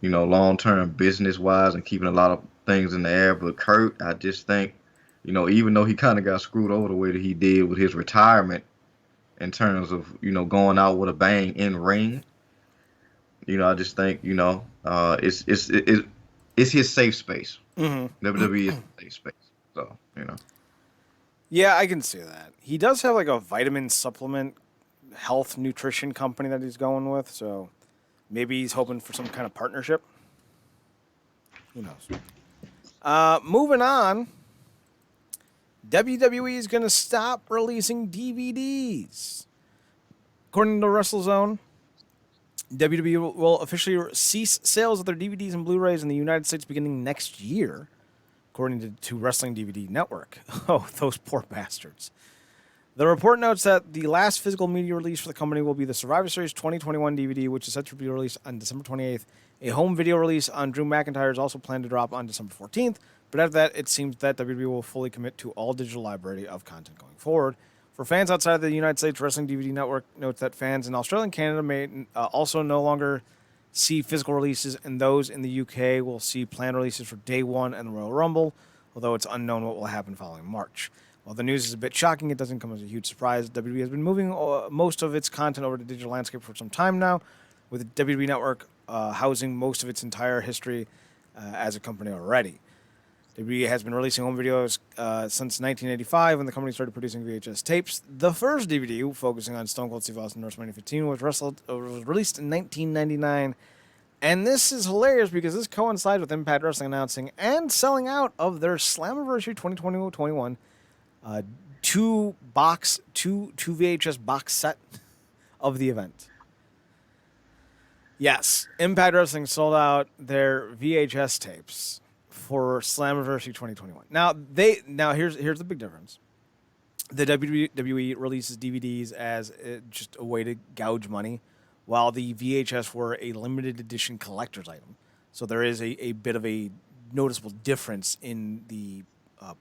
[SPEAKER 2] Long term business wise and keeping a lot of things in the air. But Kurt, I just think, even though he kind of got screwed over the way that he did with his retirement in terms of going out with a bang in ring. I just think it's his safe space. WWE is a safe space. So
[SPEAKER 1] Yeah, I can see that. He does have like a vitamin supplement health nutrition company that he's going with, so maybe he's hoping for some kind of partnership. Who knows? Moving on. WWE is going to stop releasing DVDs. According to WrestleZone, WWE will officially cease sales of their DVDs and Blu-rays in the United States beginning next year, according to Wrestling DVD Network. Oh, those poor bastards. The report notes that the last physical media release for the company will be the Survivor Series 2021 DVD, which is set to be released on December 28th. A home video release on Drew McIntyre is also planned to drop on December 14th, but after that, it seems that WWE will fully commit to all digital library of content going forward. For fans outside of the United States, Wrestling DVD Network notes that fans in Australia and Canada may also no longer see physical releases, and those in the UK will see planned releases for Day 1 and the Royal Rumble, although it's unknown what will happen following March. While the news is a bit shocking, it doesn't come as a huge surprise. WWE has been moving most of its content over to digital landscape for some time now, with the WWE Network housing most of its entire history as a company already. WWE has been releasing home videos since 1985 when the company started producing VHS tapes. The first DVD, focusing on Stone Cold Steve Austin WrestleMania 15, was released in 1999. And this is hilarious because this coincides with Impact Wrestling announcing and selling out of their Slammiversary 2020-21 two VHS box set of the event. Yes, Impact Wrestling sold out their VHS tapes for Slammiversary 2021. Now here's the big difference. The WWE releases DVDs as just a way to gouge money, while the VHS were a limited edition collector's item. So there is a bit of a noticeable difference in the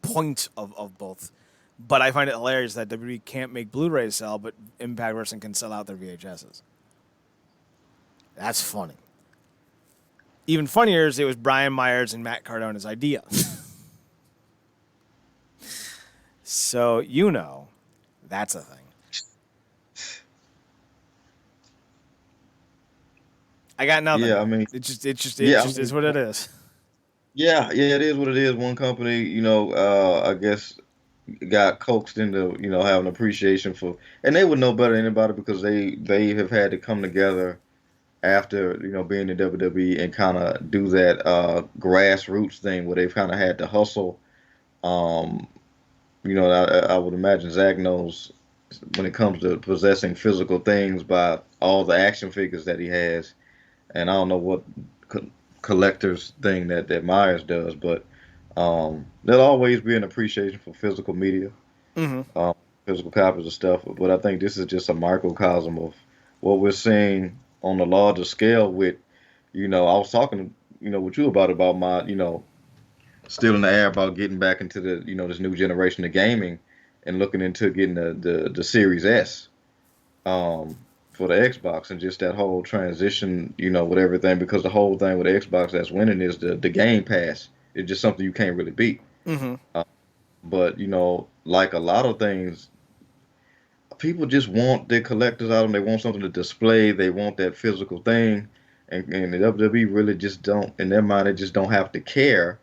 [SPEAKER 1] point of both. But I find it hilarious that WWE can't make Blu-rays sell, but Impact Wrestling can sell out their VHSs. That's funny. Even funnier is it was Brian Myers and Matt Cardona's idea. So, that's a thing. I got nothing.
[SPEAKER 2] Yeah, I mean,
[SPEAKER 1] it just is what it is.
[SPEAKER 2] Yeah, it is what it is. One company, I guess got coaxed into, having appreciation for, and they would know better than anybody because they have had to come together after, being in WWE and kind of do that grassroots thing where they've kind of had to hustle. Um, I would imagine Zach knows when it comes to possessing physical things by all the action figures that he has. And I don't know what collector's thing that Myers does, but there'll always be an appreciation for physical media, physical copies of stuff. But I think this is just a microcosm of what we're seeing on the larger scale with, I was talking, with you about my, still in the air about getting back into the, this new generation of gaming and looking into getting the Series S. For the Xbox and just that whole transition, with everything, because the whole thing with the Xbox that's winning is the Game Pass. It's just something you can't really beat. But like a lot of things, people just want their collector's item. They want something to display. They want that physical thing, and the WWE really just don't. In their mind, they just don't have to care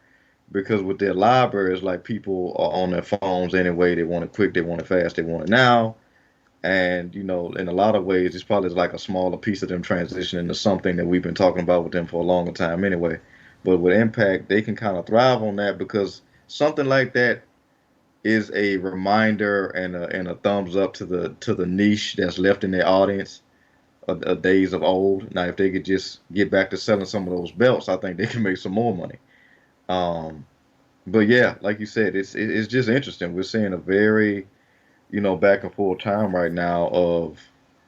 [SPEAKER 2] because with their libraries, like people are on their phones anyway. They want it quick. They want it fast. They want it now. And in a lot of ways, it's probably like a smaller piece of them transitioning to something that we've been talking about with them for a longer time anyway. But with Impact, they can kind of thrive on that because something like that is a reminder and a thumbs up to the niche that's left in their audience of days of old. Now, if they could just get back to selling some of those belts, I think they can make some more money. Um, but yeah, like you said, it's just interesting. We're seeing a very back and forth time right now of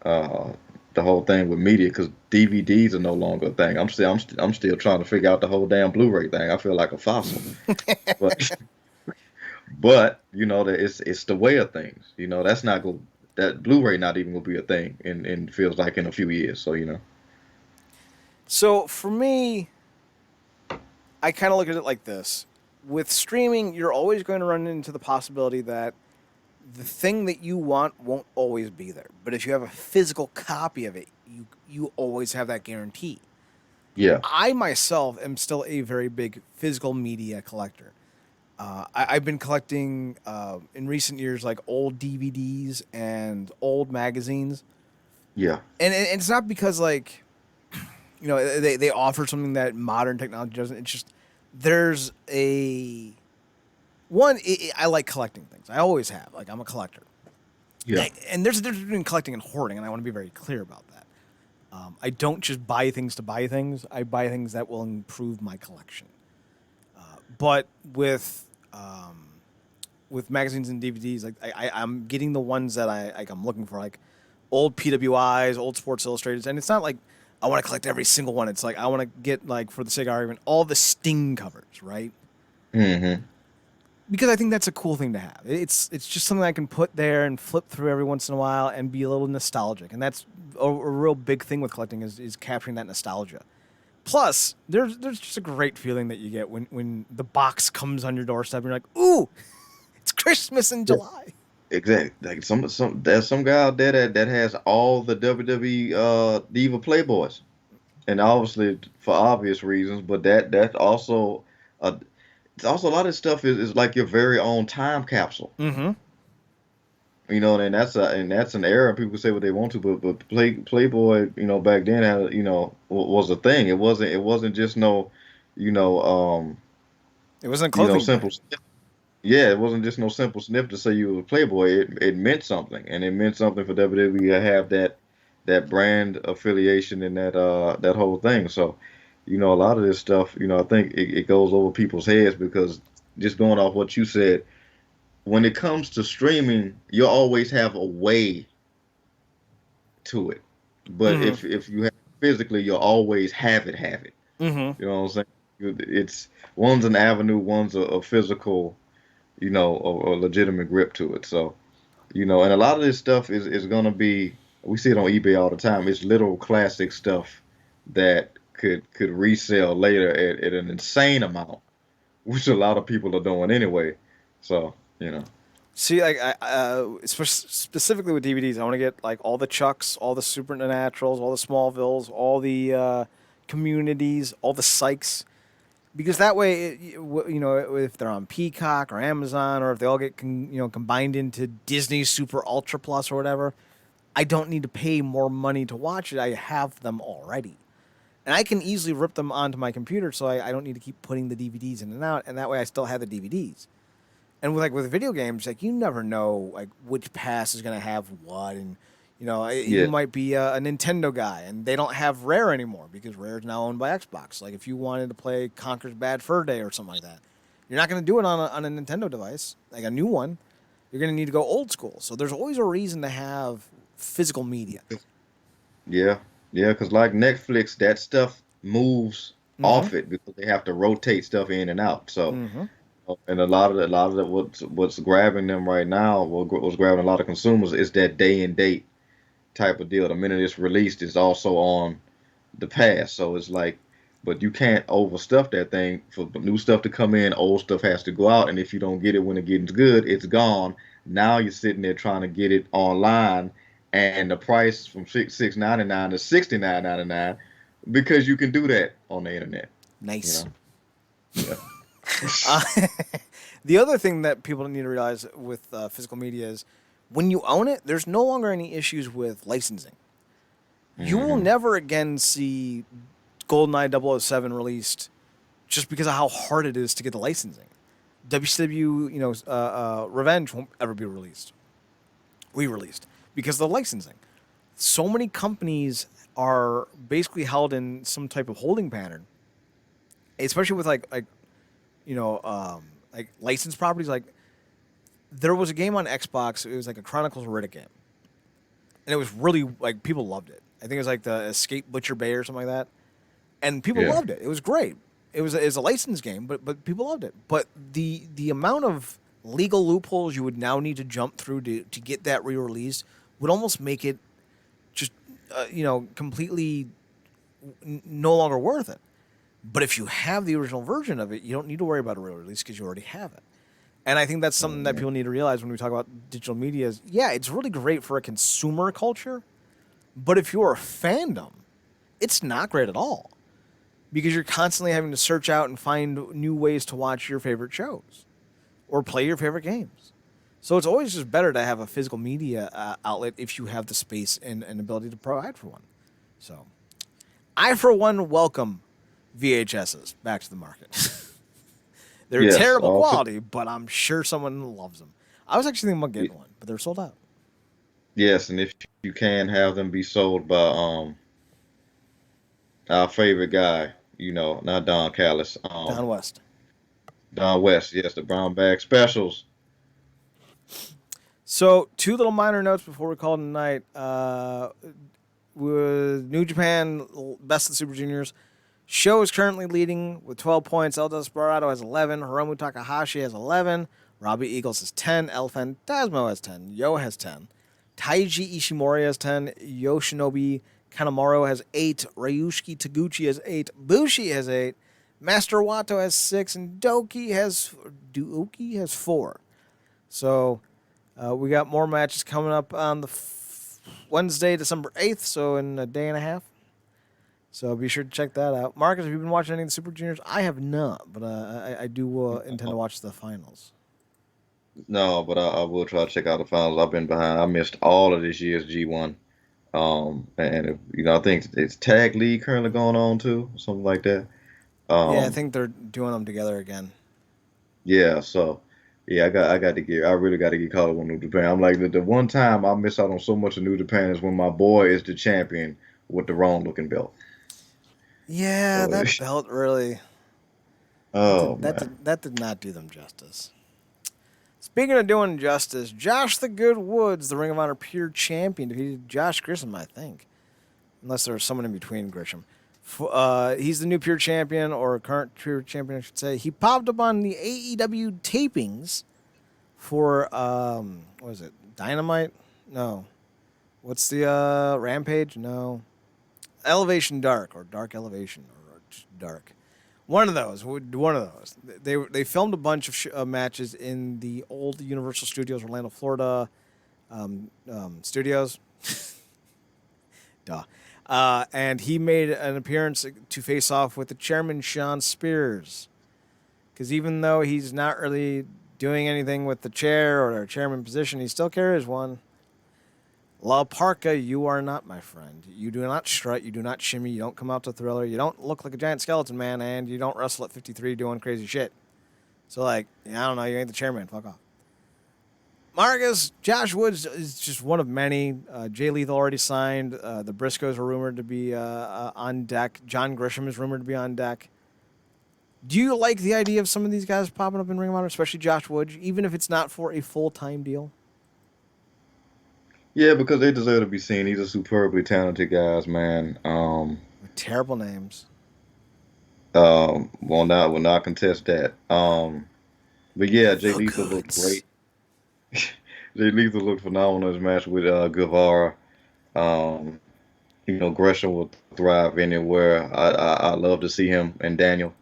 [SPEAKER 2] uh, the whole thing with media because DVDs are no longer a thing. I'm still trying to figure out the whole damn Blu-ray thing. I feel like a fossil, but that it's the way of things. That's not go that Blu-ray not even gonna be a thing in feels like in a few years. So.
[SPEAKER 1] So for me, I kind of look at it like this. With streaming, you're always going to run into the possibility that the thing that you want won't always be there. But if you have a physical copy of it, you always have that guarantee.
[SPEAKER 2] Yeah.
[SPEAKER 1] I myself am still a very big physical media collector. I've been collecting in recent years like old DVDs and old magazines,
[SPEAKER 2] Yeah.
[SPEAKER 1] and it's not because like they offer something that modern technology doesn't. It's just there's a one. I like collecting things. I always have. Like I'm a collector.
[SPEAKER 2] Yeah.
[SPEAKER 1] And there's a difference between collecting and hoarding, and I want to be very clear about that. I don't just buy things to buy things. I buy things that will improve my collection. But with magazines and DVDs, like I'm getting the ones that I'm looking for, like old PWIs, old Sports Illustrateds, and it's not like I want to collect every single one. It's like I want to get, like, for the sake of argument, all the Sting covers, right?
[SPEAKER 2] Mm-hmm.
[SPEAKER 1] Because I think that's a cool thing to have. It's just something I can put there and flip through every once in a while and be a little nostalgic, and that's a real big thing with collecting is capturing that nostalgia. Plus, there's just a great feeling that you get when the box comes on your doorstep and you're like, ooh, it's Christmas in July.
[SPEAKER 2] Exactly. Like there's some guy out there that has all the WWE Diva Playboys, and obviously for obvious reasons. But that also it's also a lot of stuff is like your very own time capsule.
[SPEAKER 1] Mm-hmm.
[SPEAKER 2] And that's an era. People say what they want to, but Playboy, back then had was a thing. It wasn't just no, you know,
[SPEAKER 1] It wasn't a clothing
[SPEAKER 2] simple.
[SPEAKER 1] brand.
[SPEAKER 2] Yeah, it wasn't just no simple sniff to say you were a Playboy. It meant something, and it meant something for WWE to have that brand affiliation and that whole thing. So, a lot of this stuff, I think it goes over people's heads because just going off what you said, when it comes to streaming, you'll always have a way to it. But
[SPEAKER 1] Mm-hmm.
[SPEAKER 2] if you have it physically, you'll always have it.
[SPEAKER 1] Mm-hmm.
[SPEAKER 2] You know what I'm saying? It's one's an avenue, one's a physical, a legitimate grip to it. So, and a lot of this stuff is gonna be we see it on eBay all the time. It's little classic stuff that could resell later at an insane amount, which a lot of people are doing anyway. So.
[SPEAKER 1] See, like specifically with DVDs, I want to get like all the Chucks, all the Supernaturals, all the Smallvilles, all the Communities, all the Sykes, because that way, if they're on Peacock or Amazon, or if they all get combined into Disney Super Ultra Plus or whatever, I don't need to pay more money to watch it. I have them already, and I can easily rip them onto my computer, so I don't need to keep putting the DVDs in and out, and that way I still have the DVDs. And with video games, like you never know like which pass is gonna have what, and you
[SPEAKER 2] Yeah.
[SPEAKER 1] might be a Nintendo guy, and they don't have Rare anymore because Rare is now owned by Xbox. Like if you wanted to play Conker's Bad Fur Day or something like that, you're not gonna do it on a Nintendo device, like a new one. You're gonna need to go old school. So there's always a reason to have physical media.
[SPEAKER 2] Yeah, yeah, because like Netflix, that stuff moves
[SPEAKER 1] Mm-hmm.
[SPEAKER 2] off it because they have to rotate stuff in and out. So,
[SPEAKER 1] Mm-hmm.
[SPEAKER 2] and a lot of what's grabbing them right now, what's grabbing a lot of consumers is that day and date type of deal. The minute it's released, it's also on the pass. So it's like, but you can't overstuff that thing for new stuff to come in. Old stuff has to go out, and if you don't get it when it gets good, it's gone. Now you're sitting there trying to get it online, and the price from $6.99 to $69.99 because you can do that on the internet. You
[SPEAKER 1] Nice.
[SPEAKER 2] know, yeah,
[SPEAKER 1] Uh, the other thing that people need to realize with physical media is when you own it, there's no longer any issues with licensing. You will
[SPEAKER 2] hmm
[SPEAKER 1] never again see GoldenEye 007 released just because of how hard it is to get the licensing. WCW, Revenge won't ever be re-released because of the licensing. So many companies are basically held in some type of holding pattern, especially with like licensed properties. Like there was a game on Xbox. It was like a Chronicles of Riddick game, and it was really like people loved it. I think it was like the Escape Butcher Bay or something like that, and people
[SPEAKER 2] yeah,
[SPEAKER 1] loved it. It was great. It was a licensed game, but people loved it. But the amount of legal loopholes you would now need to jump through to get that re-released would almost make it just completely no longer worth it. But if you have the original version of it, you don't need to worry about a re-release because you already have it. And I think that's something that
[SPEAKER 2] hmm
[SPEAKER 1] people need to realize when we talk about digital media is, yeah, it's really great for a consumer culture, but if you're a fandom, it's not great at all because you're constantly having to search out and find new ways to watch your favorite shows or play your favorite games. So it's always just better to have a physical media outlet if you have the space and ability to provide for one. So I, for one, welcome VHSs back to the market. They're
[SPEAKER 2] yes,
[SPEAKER 1] terrible quality, but I'm sure someone loves them. I was actually thinking about getting one, but they're sold out.
[SPEAKER 2] yes, and if you can have them be sold by our favorite guy, not Don Callis,
[SPEAKER 1] Down West.
[SPEAKER 2] Don West, yes, the brown bag specials.
[SPEAKER 1] So, two little minor notes before we call it a night. With New Japan Best of the Super Juniors, Show is currently leading with 12 points. El Desperado has 11. Hiromu Takahashi has 11. Robbie Eagles has 10. El Fantasmo has 10. Yo has 10. Taiji Ishimori has 10. Yoshinobu Kanemaru has 8. Ryusuke Taguchi has 8. Bushi has 8. Master Wato has 6. And Duoki has 4. So we got more matches coming up on the Wednesday, December 8th, so in a day and a half. So be sure to check that out. Marcus, have you been watching any of the Super Juniors? I have not, but I do intend to watch the finals.
[SPEAKER 2] No, but I will try to check out the finals. I've been behind. I missed all of this year's G1. And I think it's Tag League currently going on too, something like that.
[SPEAKER 1] Yeah, I
[SPEAKER 2] Um,
[SPEAKER 1] think they're doing them together again.
[SPEAKER 2] yeah, so yeah, I really got to get caught up on New Japan. I'm like the one time I miss out on so much of New Japan is when my boy is the champion with the wrong looking belt.
[SPEAKER 1] Yeah,
[SPEAKER 2] So,
[SPEAKER 1] that belt really that
[SPEAKER 2] oh
[SPEAKER 1] did that
[SPEAKER 2] man,
[SPEAKER 1] did that did not do them justice. Speaking of doing justice, Josh the Good Woods, the Ring of Honor Pure Champion, defeated Josh Grissom, I think, unless there was someone in between Grisham. He's the new Pure Champion, or current Pure Champion, I should say. He popped up on the AEW tapings for what is it? Dynamite? No. What's the Rampage? No. Elevation Dark or Dark Elevation or just Dark. One of those. One of those. They filmed a bunch of matches in the old Universal Studios, Orlando, Florida studios. Duh. And he made an appearance to face off with the chairman, Sean Spears. Because even though he's not really doing anything with the chair or chairman position, he still carries one. La Parka, you are not, my friend. You do not strut, you do not shimmy, you don't come out to Thriller, you don't look like a giant skeleton man, and you don't wrestle at 53 doing crazy shit. So, I don't know, you ain't the chairman. Fuck off. Marcus, Josh Woods is just one of many. Jay Lethal already signed. The Briscoes are rumored to be on deck. John Grisham is rumored to be on deck. Do you like the idea of some of these guys popping up in Ring of Honor, especially Josh Woods, even if it's not for a full-time deal?
[SPEAKER 2] yeah, because they deserve to be seen. These are superbly talented guys, man.
[SPEAKER 1] With terrible names.
[SPEAKER 2] Will not contest that. But yeah, Jay
[SPEAKER 1] The
[SPEAKER 2] Lethal looked
[SPEAKER 1] Goods.
[SPEAKER 2] great. Jay Lethal looked phenomenal in his match with Guevara. Um, Gresham will thrive anywhere. I love to see him and Daniel.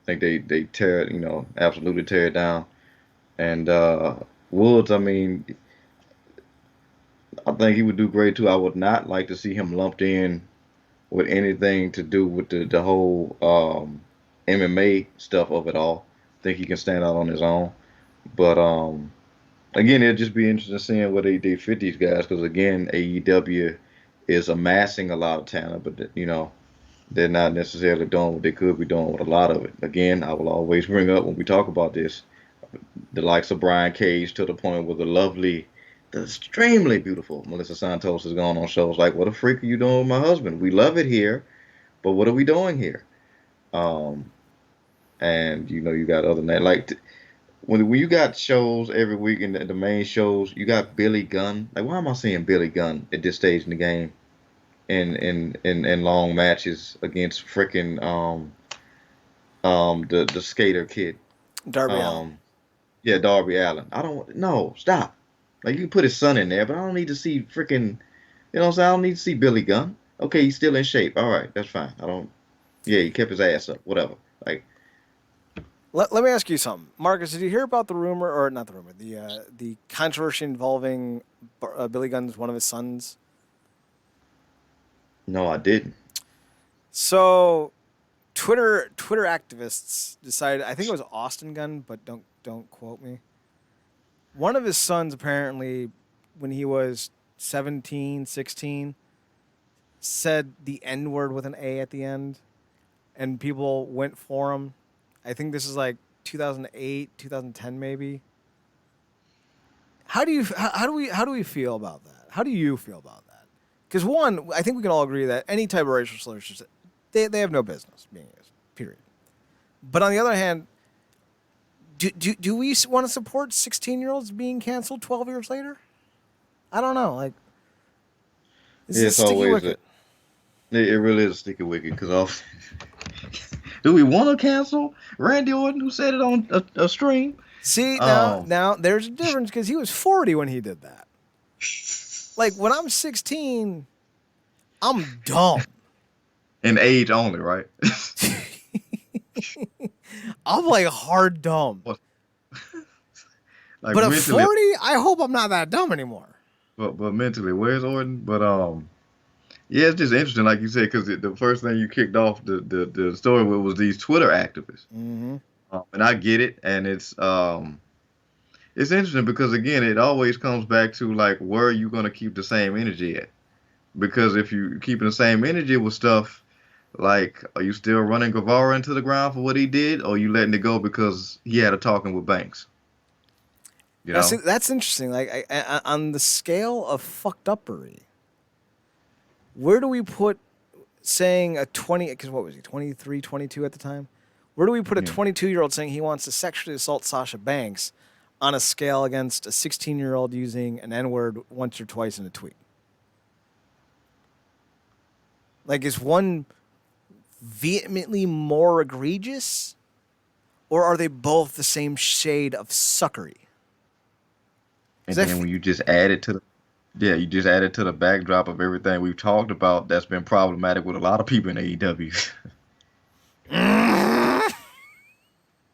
[SPEAKER 2] I think they tear it, absolutely tear it down. And Woods, I mean, I think he would do great too. I would not like to see him lumped in with anything to do with the whole MMA stuff of it all. I think he can stand out on his own. But again, it'll just be interesting seeing what they fit these guys because again, AEW is amassing a lot of talent, but they're not necessarily doing what they could be doing with a lot of it. Again, I will always bring up when we talk about this the likes of Brian Cage to the point where the extremely beautiful Melissa Santos has gone on shows like, "What the freak are you doing with my husband? We love it here, but what are we doing here?" Um, and you got other than that, like when you got shows every week and the main shows, you got Billy Gunn. Like, why am I seeing Billy Gunn at this stage in the game in long matches against freaking the skater kid?
[SPEAKER 1] Darby Allin.
[SPEAKER 2] Um, yeah, Darby Allin. I don't no stop. Like you can put his son in there, but I don't need to see freaking. You know what I'm saying? I don't need to see Billy Gunn. Okay, he's still in shape. All right, that's fine. I don't. Yeah, he kept his ass up. Whatever. Like,
[SPEAKER 1] Let me ask you something, Marcus. Did you hear about the rumor, or not the rumor, the controversy involving Billy Gunn's one of his sons?
[SPEAKER 2] no, I didn't.
[SPEAKER 1] So, Twitter activists decided. I think it was Austin Gunn, but don't quote me. One of his sons apparently, when he was 17, 16, said the N word with an A at the end, and people went for him. I think this is like 2008, 2010 maybe. How do we feel about that? How do you feel about that? Because one, I think we can all agree that any type of racial slurs, they have no business being used. Period. But on the other hand, do we want to support 16-year-olds being canceled 12 years later? I don't know. Like, this
[SPEAKER 2] Yeah,
[SPEAKER 1] is
[SPEAKER 2] it's
[SPEAKER 1] a sticky
[SPEAKER 2] always
[SPEAKER 1] wicket.
[SPEAKER 2] it really is a sticky wicket because do we want to cancel Randy Orton who said it on a stream?
[SPEAKER 1] See,
[SPEAKER 2] Um,
[SPEAKER 1] now there's a difference because he was 40 when he did that. Like, when I'm 16, I'm dumb.
[SPEAKER 2] in age only, right?
[SPEAKER 1] I'm like hard dumb.
[SPEAKER 2] Like
[SPEAKER 1] But at
[SPEAKER 2] mentally,
[SPEAKER 1] 40, I hope I'm not that dumb anymore.
[SPEAKER 2] but mentally, where's Orton? But yeah, it's just interesting, like you said, because the first thing you kicked off the story with was these Twitter activists,
[SPEAKER 1] Mm-hmm.
[SPEAKER 2] and I get it, and it's interesting because again, it always comes back to like where are you going to keep the same energy at? Because if you keeping the same energy with stuff like, are you still running Guevara into the ground for what he did, or are you letting it go because he had a talking with Banks? You
[SPEAKER 1] Now, see,
[SPEAKER 2] know?
[SPEAKER 1] that's interesting. Like, on the scale of fucked uppery, where do we put saying a 20, because what was he, 23, 22 at the time? Where do we put a
[SPEAKER 2] Yeah.
[SPEAKER 1] 22-year-old saying he wants to sexually assault Sasha Banks on a scale against a 16-year-old using an N-word once or twice in a tweet? Like, is one vehemently more egregious, or are they both the same shade of suckery?
[SPEAKER 2] And
[SPEAKER 1] 'Cause I
[SPEAKER 2] then when you just add it to the yeah, you just add it to the backdrop of everything we've talked about that's been problematic with a lot of people in AEW. You know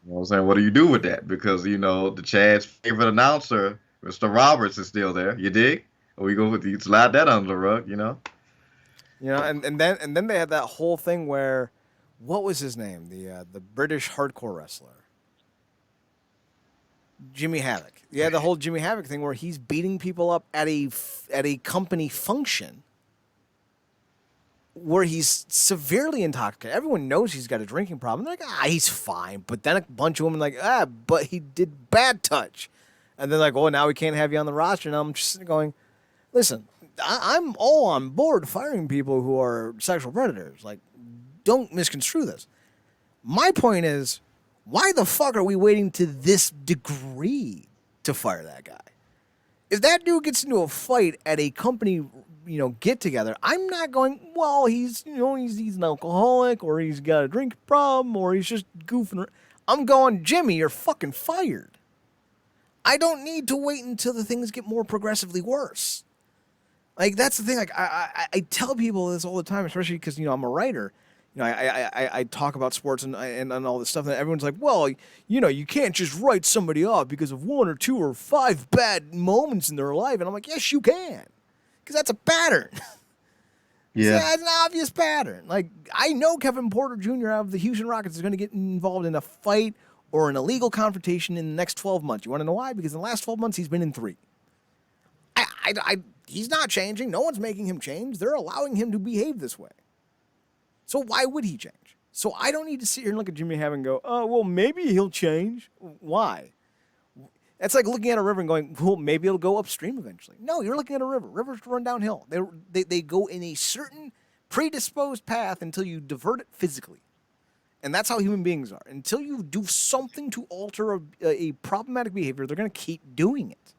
[SPEAKER 2] what I'm saying? What do you do with that? Because the Chad's favorite announcer, Mr. Roberts, is still there. You dig? Or we go with you slide that under the rug?
[SPEAKER 1] and then they had that whole thing where, what was his name? The British hardcore wrestler, Jimmy Havoc. Yeah, the whole Jimmy Havoc thing where he's beating people up at a company function where he's severely intoxicated. Everyone knows he's got a drinking problem. They're like, he's fine. But then a bunch of women like, but he did bad touch. And they're like, oh, now we can't have you on the roster. And I'm just going, listen, I'm all on board firing people who are sexual predators. Like, don't misconstrue this. My point is, why the fuck are we waiting to this degree to fire that guy? If that dude gets into a fight at a company, get together, I'm not going, well, he's an alcoholic, or he's got a drink problem, or he's just goofing. I'm going, Jimmy, you're fucking fired. I don't need to wait until the things get more progressively worse. Like, that's the thing. Like, I tell people this all the time, especially because, I'm a writer. you know, I talk about sports and all this stuff, and everyone's like, well, you know, you can't just write somebody off because of 1 or 2 or 5 bad moments in their life. And I'm like, yes, you can, because that's a pattern.
[SPEAKER 2] Yeah.
[SPEAKER 1] That's an obvious pattern. Like, I know Kevin Porter Jr. of the Houston Rockets is going to get involved in a fight or an illegal confrontation in the next 12 months. You want to know why? Because in the last 12 months, he's been in 3. He's not changing. No one's making him change. They're allowing him to behave this way. So why would he change? So I don't need to sit here and look at Jimmy Have and go, oh, well, maybe he'll change. Why? That's like looking at a river and going, well, maybe it'll go upstream eventually. No, you're looking at a river. Rivers run downhill. They go in a certain predisposed path until you divert it physically. And that's how human beings are. Until you do something to alter a problematic behavior, they're going to keep doing it.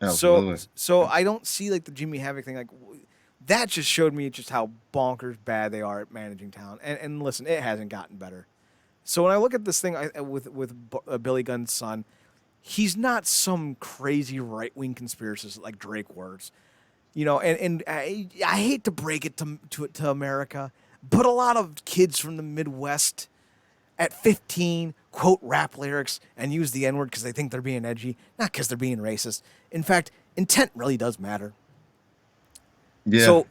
[SPEAKER 2] Absolutely.
[SPEAKER 1] So I don't see like the Jimmy Havoc thing. Like, that just showed me just how bonkers bad they are at managing talent. And listen, it hasn't gotten better. So when I look at this thing with Billy Gunn's son, he's not some crazy right-wing conspiracist like Drake words. You know, and I hate to break it to America, but a lot of kids from the Midwest at 15 quote rap lyrics and use the N-word because they think they're being edgy, not because they're being racist. In fact, intent really does matter.
[SPEAKER 2] Yeah.
[SPEAKER 1] So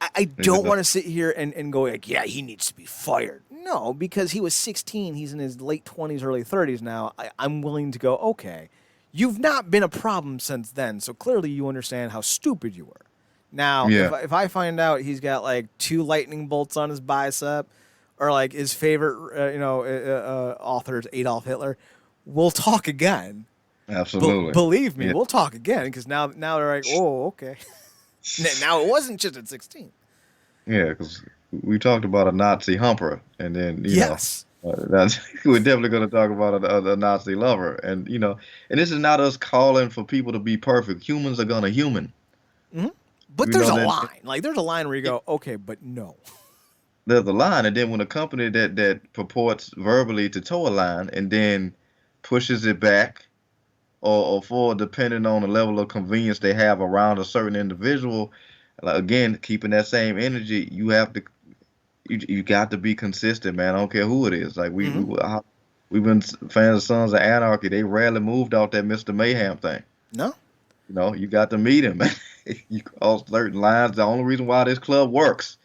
[SPEAKER 1] I don't want to sit here and go like, yeah, he needs to be fired. No, because he was 16. He's in his late 20s, early 30s now. I'm willing to go, okay, you've not been a problem since then, so clearly you understand how stupid you were. Now, if I find out he's got like 2 lightning bolts on his bicep, or like his favorite, author is Adolf Hitler, we'll talk again.
[SPEAKER 2] Absolutely.
[SPEAKER 1] Believe me, we'll talk again, because now they're like, oh, okay. Now it wasn't just at 16.
[SPEAKER 2] Yeah, because we talked about a Nazi humper, and then
[SPEAKER 1] yes,
[SPEAKER 2] we're definitely going to talk about a Nazi lover, and and this is not us calling for people to be perfect. Humans are gonna human.
[SPEAKER 1] Mm-hmm. But there's a line. Like there's a line where you go, okay, but no.
[SPEAKER 2] There's a line, and then when a company that purports verbally to toe a line and then pushes it back, or for depending on the level of convenience they have around a certain individual, like, again, keeping that same energy, you got to be consistent, man. I don't care who it is. Like we've been fans of Sons of Anarchy. They rarely moved out that Mr. Mayhem thing.
[SPEAKER 1] No.
[SPEAKER 2] You got to meet him. You cross certain lines. The only reason why this club works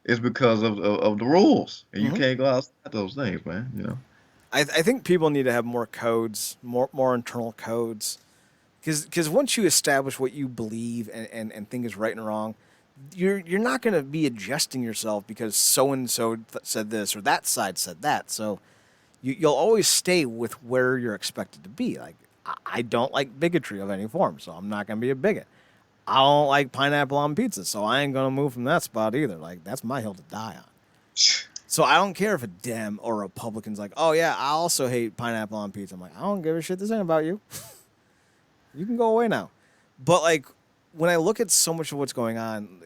[SPEAKER 2] is because of the rules, and you can't go outside those things, man.
[SPEAKER 1] I think people need to have more codes, more internal codes, because once you establish what you believe and think is right and wrong, you're not going to be adjusting yourself because so and so said this or that side said that. So you'll always stay with where you're expected to be. Like, I don't like bigotry of any form, so I'm not going to be a bigot. I don't like pineapple on pizza, so I ain't going to move from that spot either. Like, that's my hill to die on. So I don't care if a Dem or a Republican's like, oh, yeah, I also hate pineapple on pizza. I'm like, I don't give a shit. This ain't about you. You can go away now. But, like, when I look at so much of what's going on,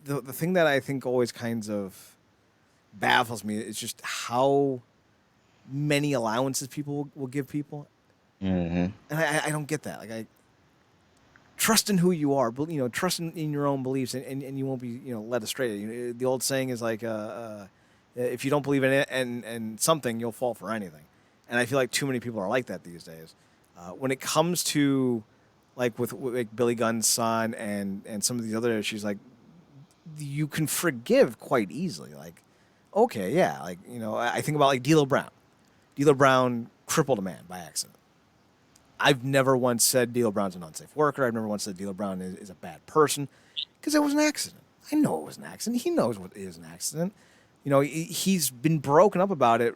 [SPEAKER 1] the thing that I think always kind of baffles me is just how many allowances people will give people.
[SPEAKER 2] Mm-hmm.
[SPEAKER 1] And I don't get that. Like, I trust in who you are, but trust in your own beliefs, and you won't be led astray. The old saying is like, if you don't believe in it and something, you'll fall for anything. And I feel like too many people are like that these days. When it comes to like with like Billy Gunn's son and some of these other issues, like you can forgive quite easily. Like, okay, yeah, like I think about like D'Lo Brown. D'Lo Brown crippled a man by accident. I've never once said D'Lo Brown's an unsafe worker. I've never once said D'Lo Brown is a bad person, because it was an accident. I know it was an accident. He knows what is an accident. He's been broken up about it,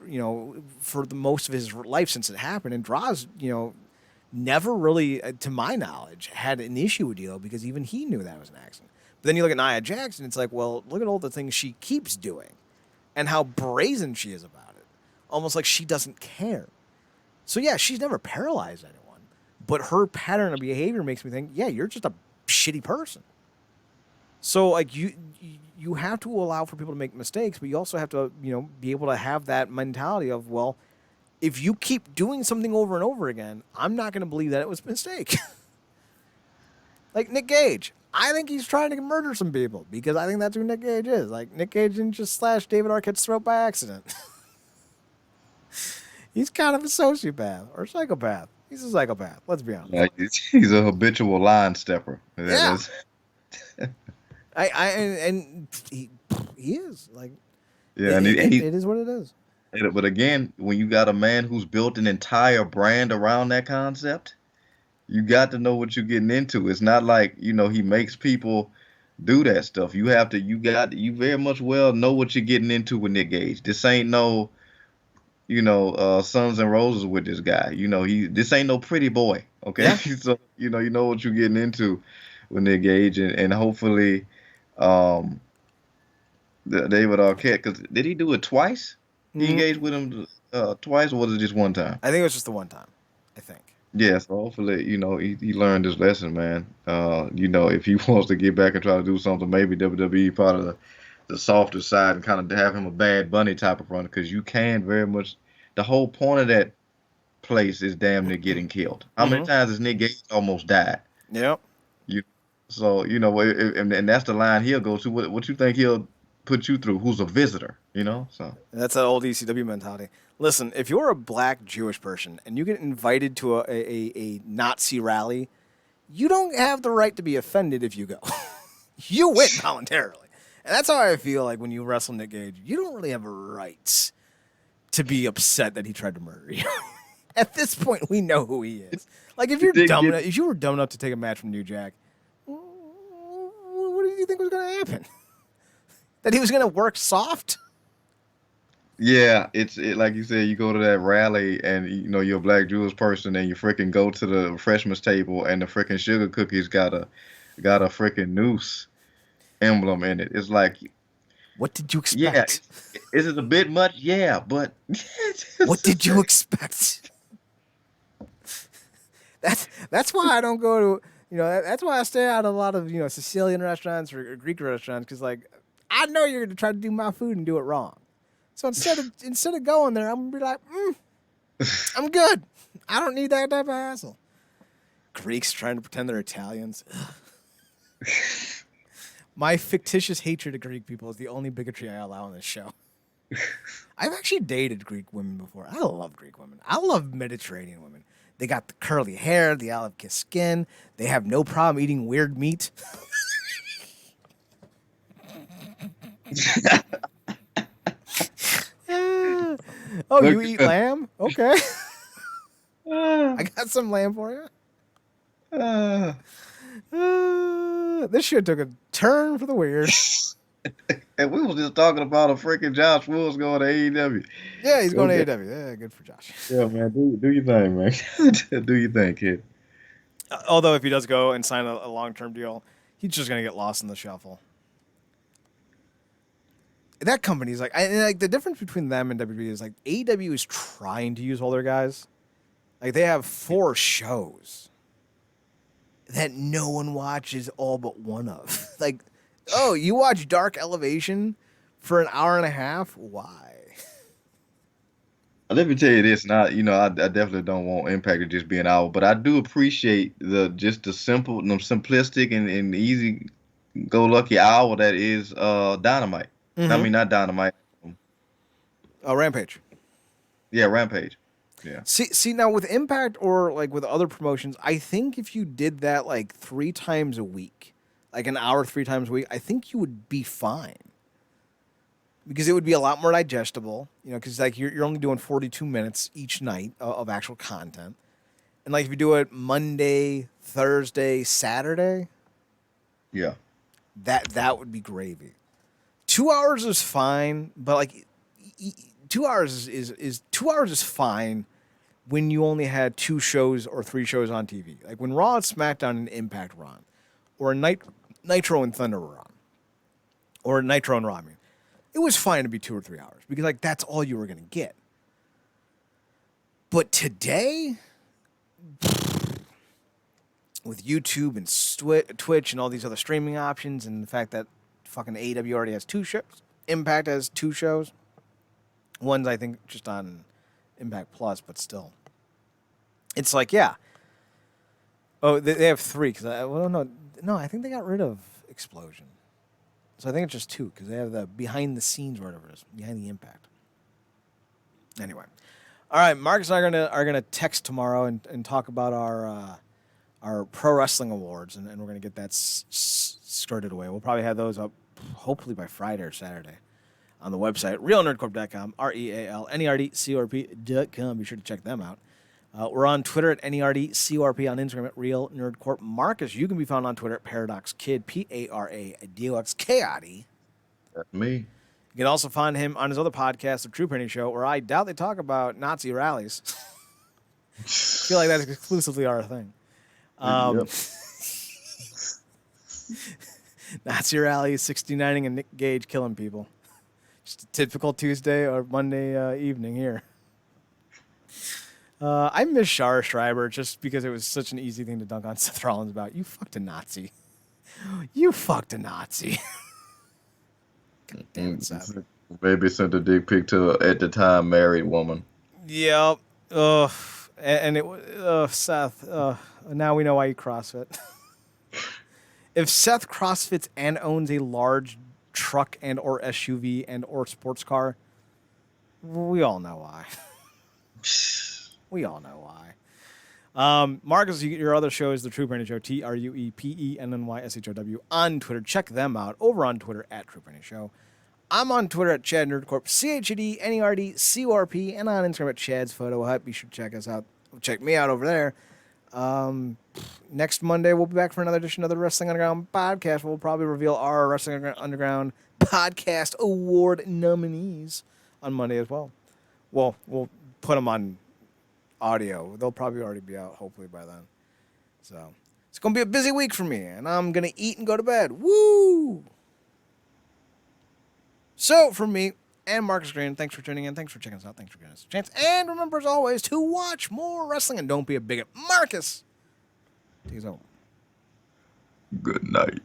[SPEAKER 1] for the most of his life since it happened. And Draws, never really, to my knowledge, had an issue with D'Lo, because even he knew that was an accident. But then you look at Nia Jackson, it's like, well, look at all the things she keeps doing and how brazen she is about it. Almost like she doesn't care. So, yeah, she's never paralyzed anyone. But her pattern of behavior makes me think, yeah, you're just a shitty person. So, like, you have to allow for people to make mistakes, but you also have to, be able to have that mentality of, well, if you keep doing something over and over again, I'm not going to believe that it was a mistake. Like Nick Gage. I think he's trying to murder some people because I think that's who Nick Gage is. Like, Nick Gage didn't just slash David Arquette's throat by accident. He's kind of a sociopath or psychopath. He's a psychopath. Let's be honest.
[SPEAKER 2] Yeah, he's a habitual line stepper.
[SPEAKER 1] Yeah. And he is like.
[SPEAKER 2] Yeah,
[SPEAKER 1] it is what it is.
[SPEAKER 2] But again, when you got a man who's built an entire brand around that concept, you got to know what you're getting into. It's not like, he makes people do that stuff. You very much well know what you're getting into with Nick Gage. This ain't no, Sons and Roses with this guy. This ain't no pretty boy. Okay.
[SPEAKER 1] Yeah.
[SPEAKER 2] So, you know what you're getting into with Nick Gage, and hopefully, David Arquette, because did he do it twice? He engaged with him twice, or was it just one time?
[SPEAKER 1] I think it was just the one time. I think.
[SPEAKER 2] Yeah, so hopefully, he learned his lesson, man. If he wants to get back and try to do something, maybe WWE part of the softer side and kind of have him a Bad Bunny type of run, because you can very much. The whole point of that place is damn near getting killed. How many times has Nick Gage almost died?
[SPEAKER 1] Yep.
[SPEAKER 2] So and that's the line he'll go to. What you think he'll put you through? Who's a visitor? So
[SPEAKER 1] that's an old ECW mentality. Listen, if you're a black Jewish person and you get invited to a Nazi rally, you don't have the right to be offended if you go. You went voluntarily. And that's how I feel like when you wrestle Nick Gage. You don't really have a right to be upset that he tried to murder you. At this point, we know who he is. Like, if you were dumb enough to take a match from New Jack, what did you think was going to happen? That he was going to work soft?
[SPEAKER 2] Yeah, it's like you said, you go to that rally and you're a black Jewish person and you freaking go to the refreshments table and the freaking sugar cookies got a freaking noose emblem in it. It's like,
[SPEAKER 1] what did you expect?
[SPEAKER 2] Yeah, is it a bit much? Yeah, but
[SPEAKER 1] what did you expect? That's why I don't go to that's why I stay out of a lot of Sicilian restaurants or Greek restaurants, because like I know you're gonna try to do my food and do it wrong. So instead of going there, I'm gonna be like, I'm good. I don't need that type of hassle. Greeks trying to pretend they're Italians. My fictitious hatred of Greek people is the only bigotry I allow on this show. I've actually dated Greek women before. I love Greek women. I love Mediterranean women. They got the curly hair, the olive kiss skin. They have no problem eating weird meat. Oh, you eat lamb? Okay. I got some lamb for you. This shit took a turn for the weird.
[SPEAKER 2] And we was just talking about a freaking Josh Woods going to AEW.
[SPEAKER 1] Yeah, he's going to AEW. Yeah, good for Josh.
[SPEAKER 2] Yeah, man. Do your thing, man. Do your thing, kid.
[SPEAKER 1] Although if he does go and sign a long-term deal, he's just going to get lost in the shuffle. That company's like the difference between them and WWE is like AEW is trying to use all their guys. Like they have 4 shows that no one watches all but one of. Like, oh, you watch Dark Elevation for an hour and a half? Why?
[SPEAKER 2] Let me tell you this, and I definitely don't want Impact to just be an hour, but I do appreciate the simple, simplistic and easy go lucky hour that is Dynamite. I mean, not Dynamite.
[SPEAKER 1] Oh, Rampage.
[SPEAKER 2] Yeah, Rampage. Yeah.
[SPEAKER 1] See now with Impact or like with other promotions, I think if you did that like 3 times a week, like an hour 3 times a week, I think you would be fine. Because it would be a lot more digestible, because like you're only doing 42 minutes each night of actual content. And like if you do it Monday, Thursday, Saturday,
[SPEAKER 2] yeah,
[SPEAKER 1] that would be gravy. 2 hours is fine, but like 2 hours is 2 hours is fine when you only had 2 shows or 3 shows on TV. Like when Raw and SmackDown and Impact were on, or Nitro and Thunder were on, or Nitro and Raw. I mean, it was fine to be 2 or 3 hours because like that's all you were gonna get. But today, with YouTube and Twitch and all these other streaming options, and the fact that fucking AEW already has 2 shows, Impact has 2 shows. One's, I think, just on Impact Plus, but still. It's like, yeah. Oh, they have 3, because, well, no, No, I think they got rid of Explosion. So I think it's just 2 because they have the behind the scenes or whatever it is, behind the impact. Anyway, all right, Marcus and I are gonna text tomorrow and talk about our pro wrestling awards, and we're gonna get that skirted away. We'll probably have those up hopefully by Friday or Saturday on the website realnerdcorp.com, REALNERDCORP.com. Be sure to check them out. We're on Twitter at NERDCORP, on Instagram at Real Nerd Corp. Marcus, you can be found on Twitter at Paradox Kid, PARADOXKID.
[SPEAKER 2] That's me.
[SPEAKER 1] You can also find him on his other podcast, The True Penny Show, where I doubt they talk about Nazi rallies. I feel like that's exclusively our thing.
[SPEAKER 2] Yep.
[SPEAKER 1] Nazi rallies, 69ing, and Nick Gage killing people. Just a typical Tuesday or Monday evening here. I miss Shara Schreiber just because it was such an easy thing to dunk on Seth Rollins about. You fucked a Nazi. You fucked a Nazi. God damn it, Seth.
[SPEAKER 2] Maybe sent a dick pic to a, at the time, married woman.
[SPEAKER 1] Yep. And it was Seth. Now we know why you CrossFit. If Seth CrossFits and owns a large truck and or SUV and or sports car, we all know why. We all know why. Marcus, your other show is The True Penny Show, TruePennyShow, on Twitter. Check them out over on Twitter at True Penny Show. I'm on Twitter at Chad Nerdcorp, CHADNERDCORP, and on Instagram at Chad's Photo Hut. Be sure to check us out. Check me out over there. Next Monday, we'll be back for another edition of the Wrestling Underground podcast. We'll probably reveal our Wrestling Underground Podcast Award nominees on Monday as well. Well, we'll put them on audio. They'll probably already be out, hopefully, by then. So, it's going to be a busy week for me, and I'm going to eat and go to bed. Woo! So, from me and Marcus Green, thanks for tuning in. Thanks for checking us out. Thanks for giving us a chance. And remember, as always, to watch more wrestling and don't be a bigot. Marcus, take us home.
[SPEAKER 2] Good night.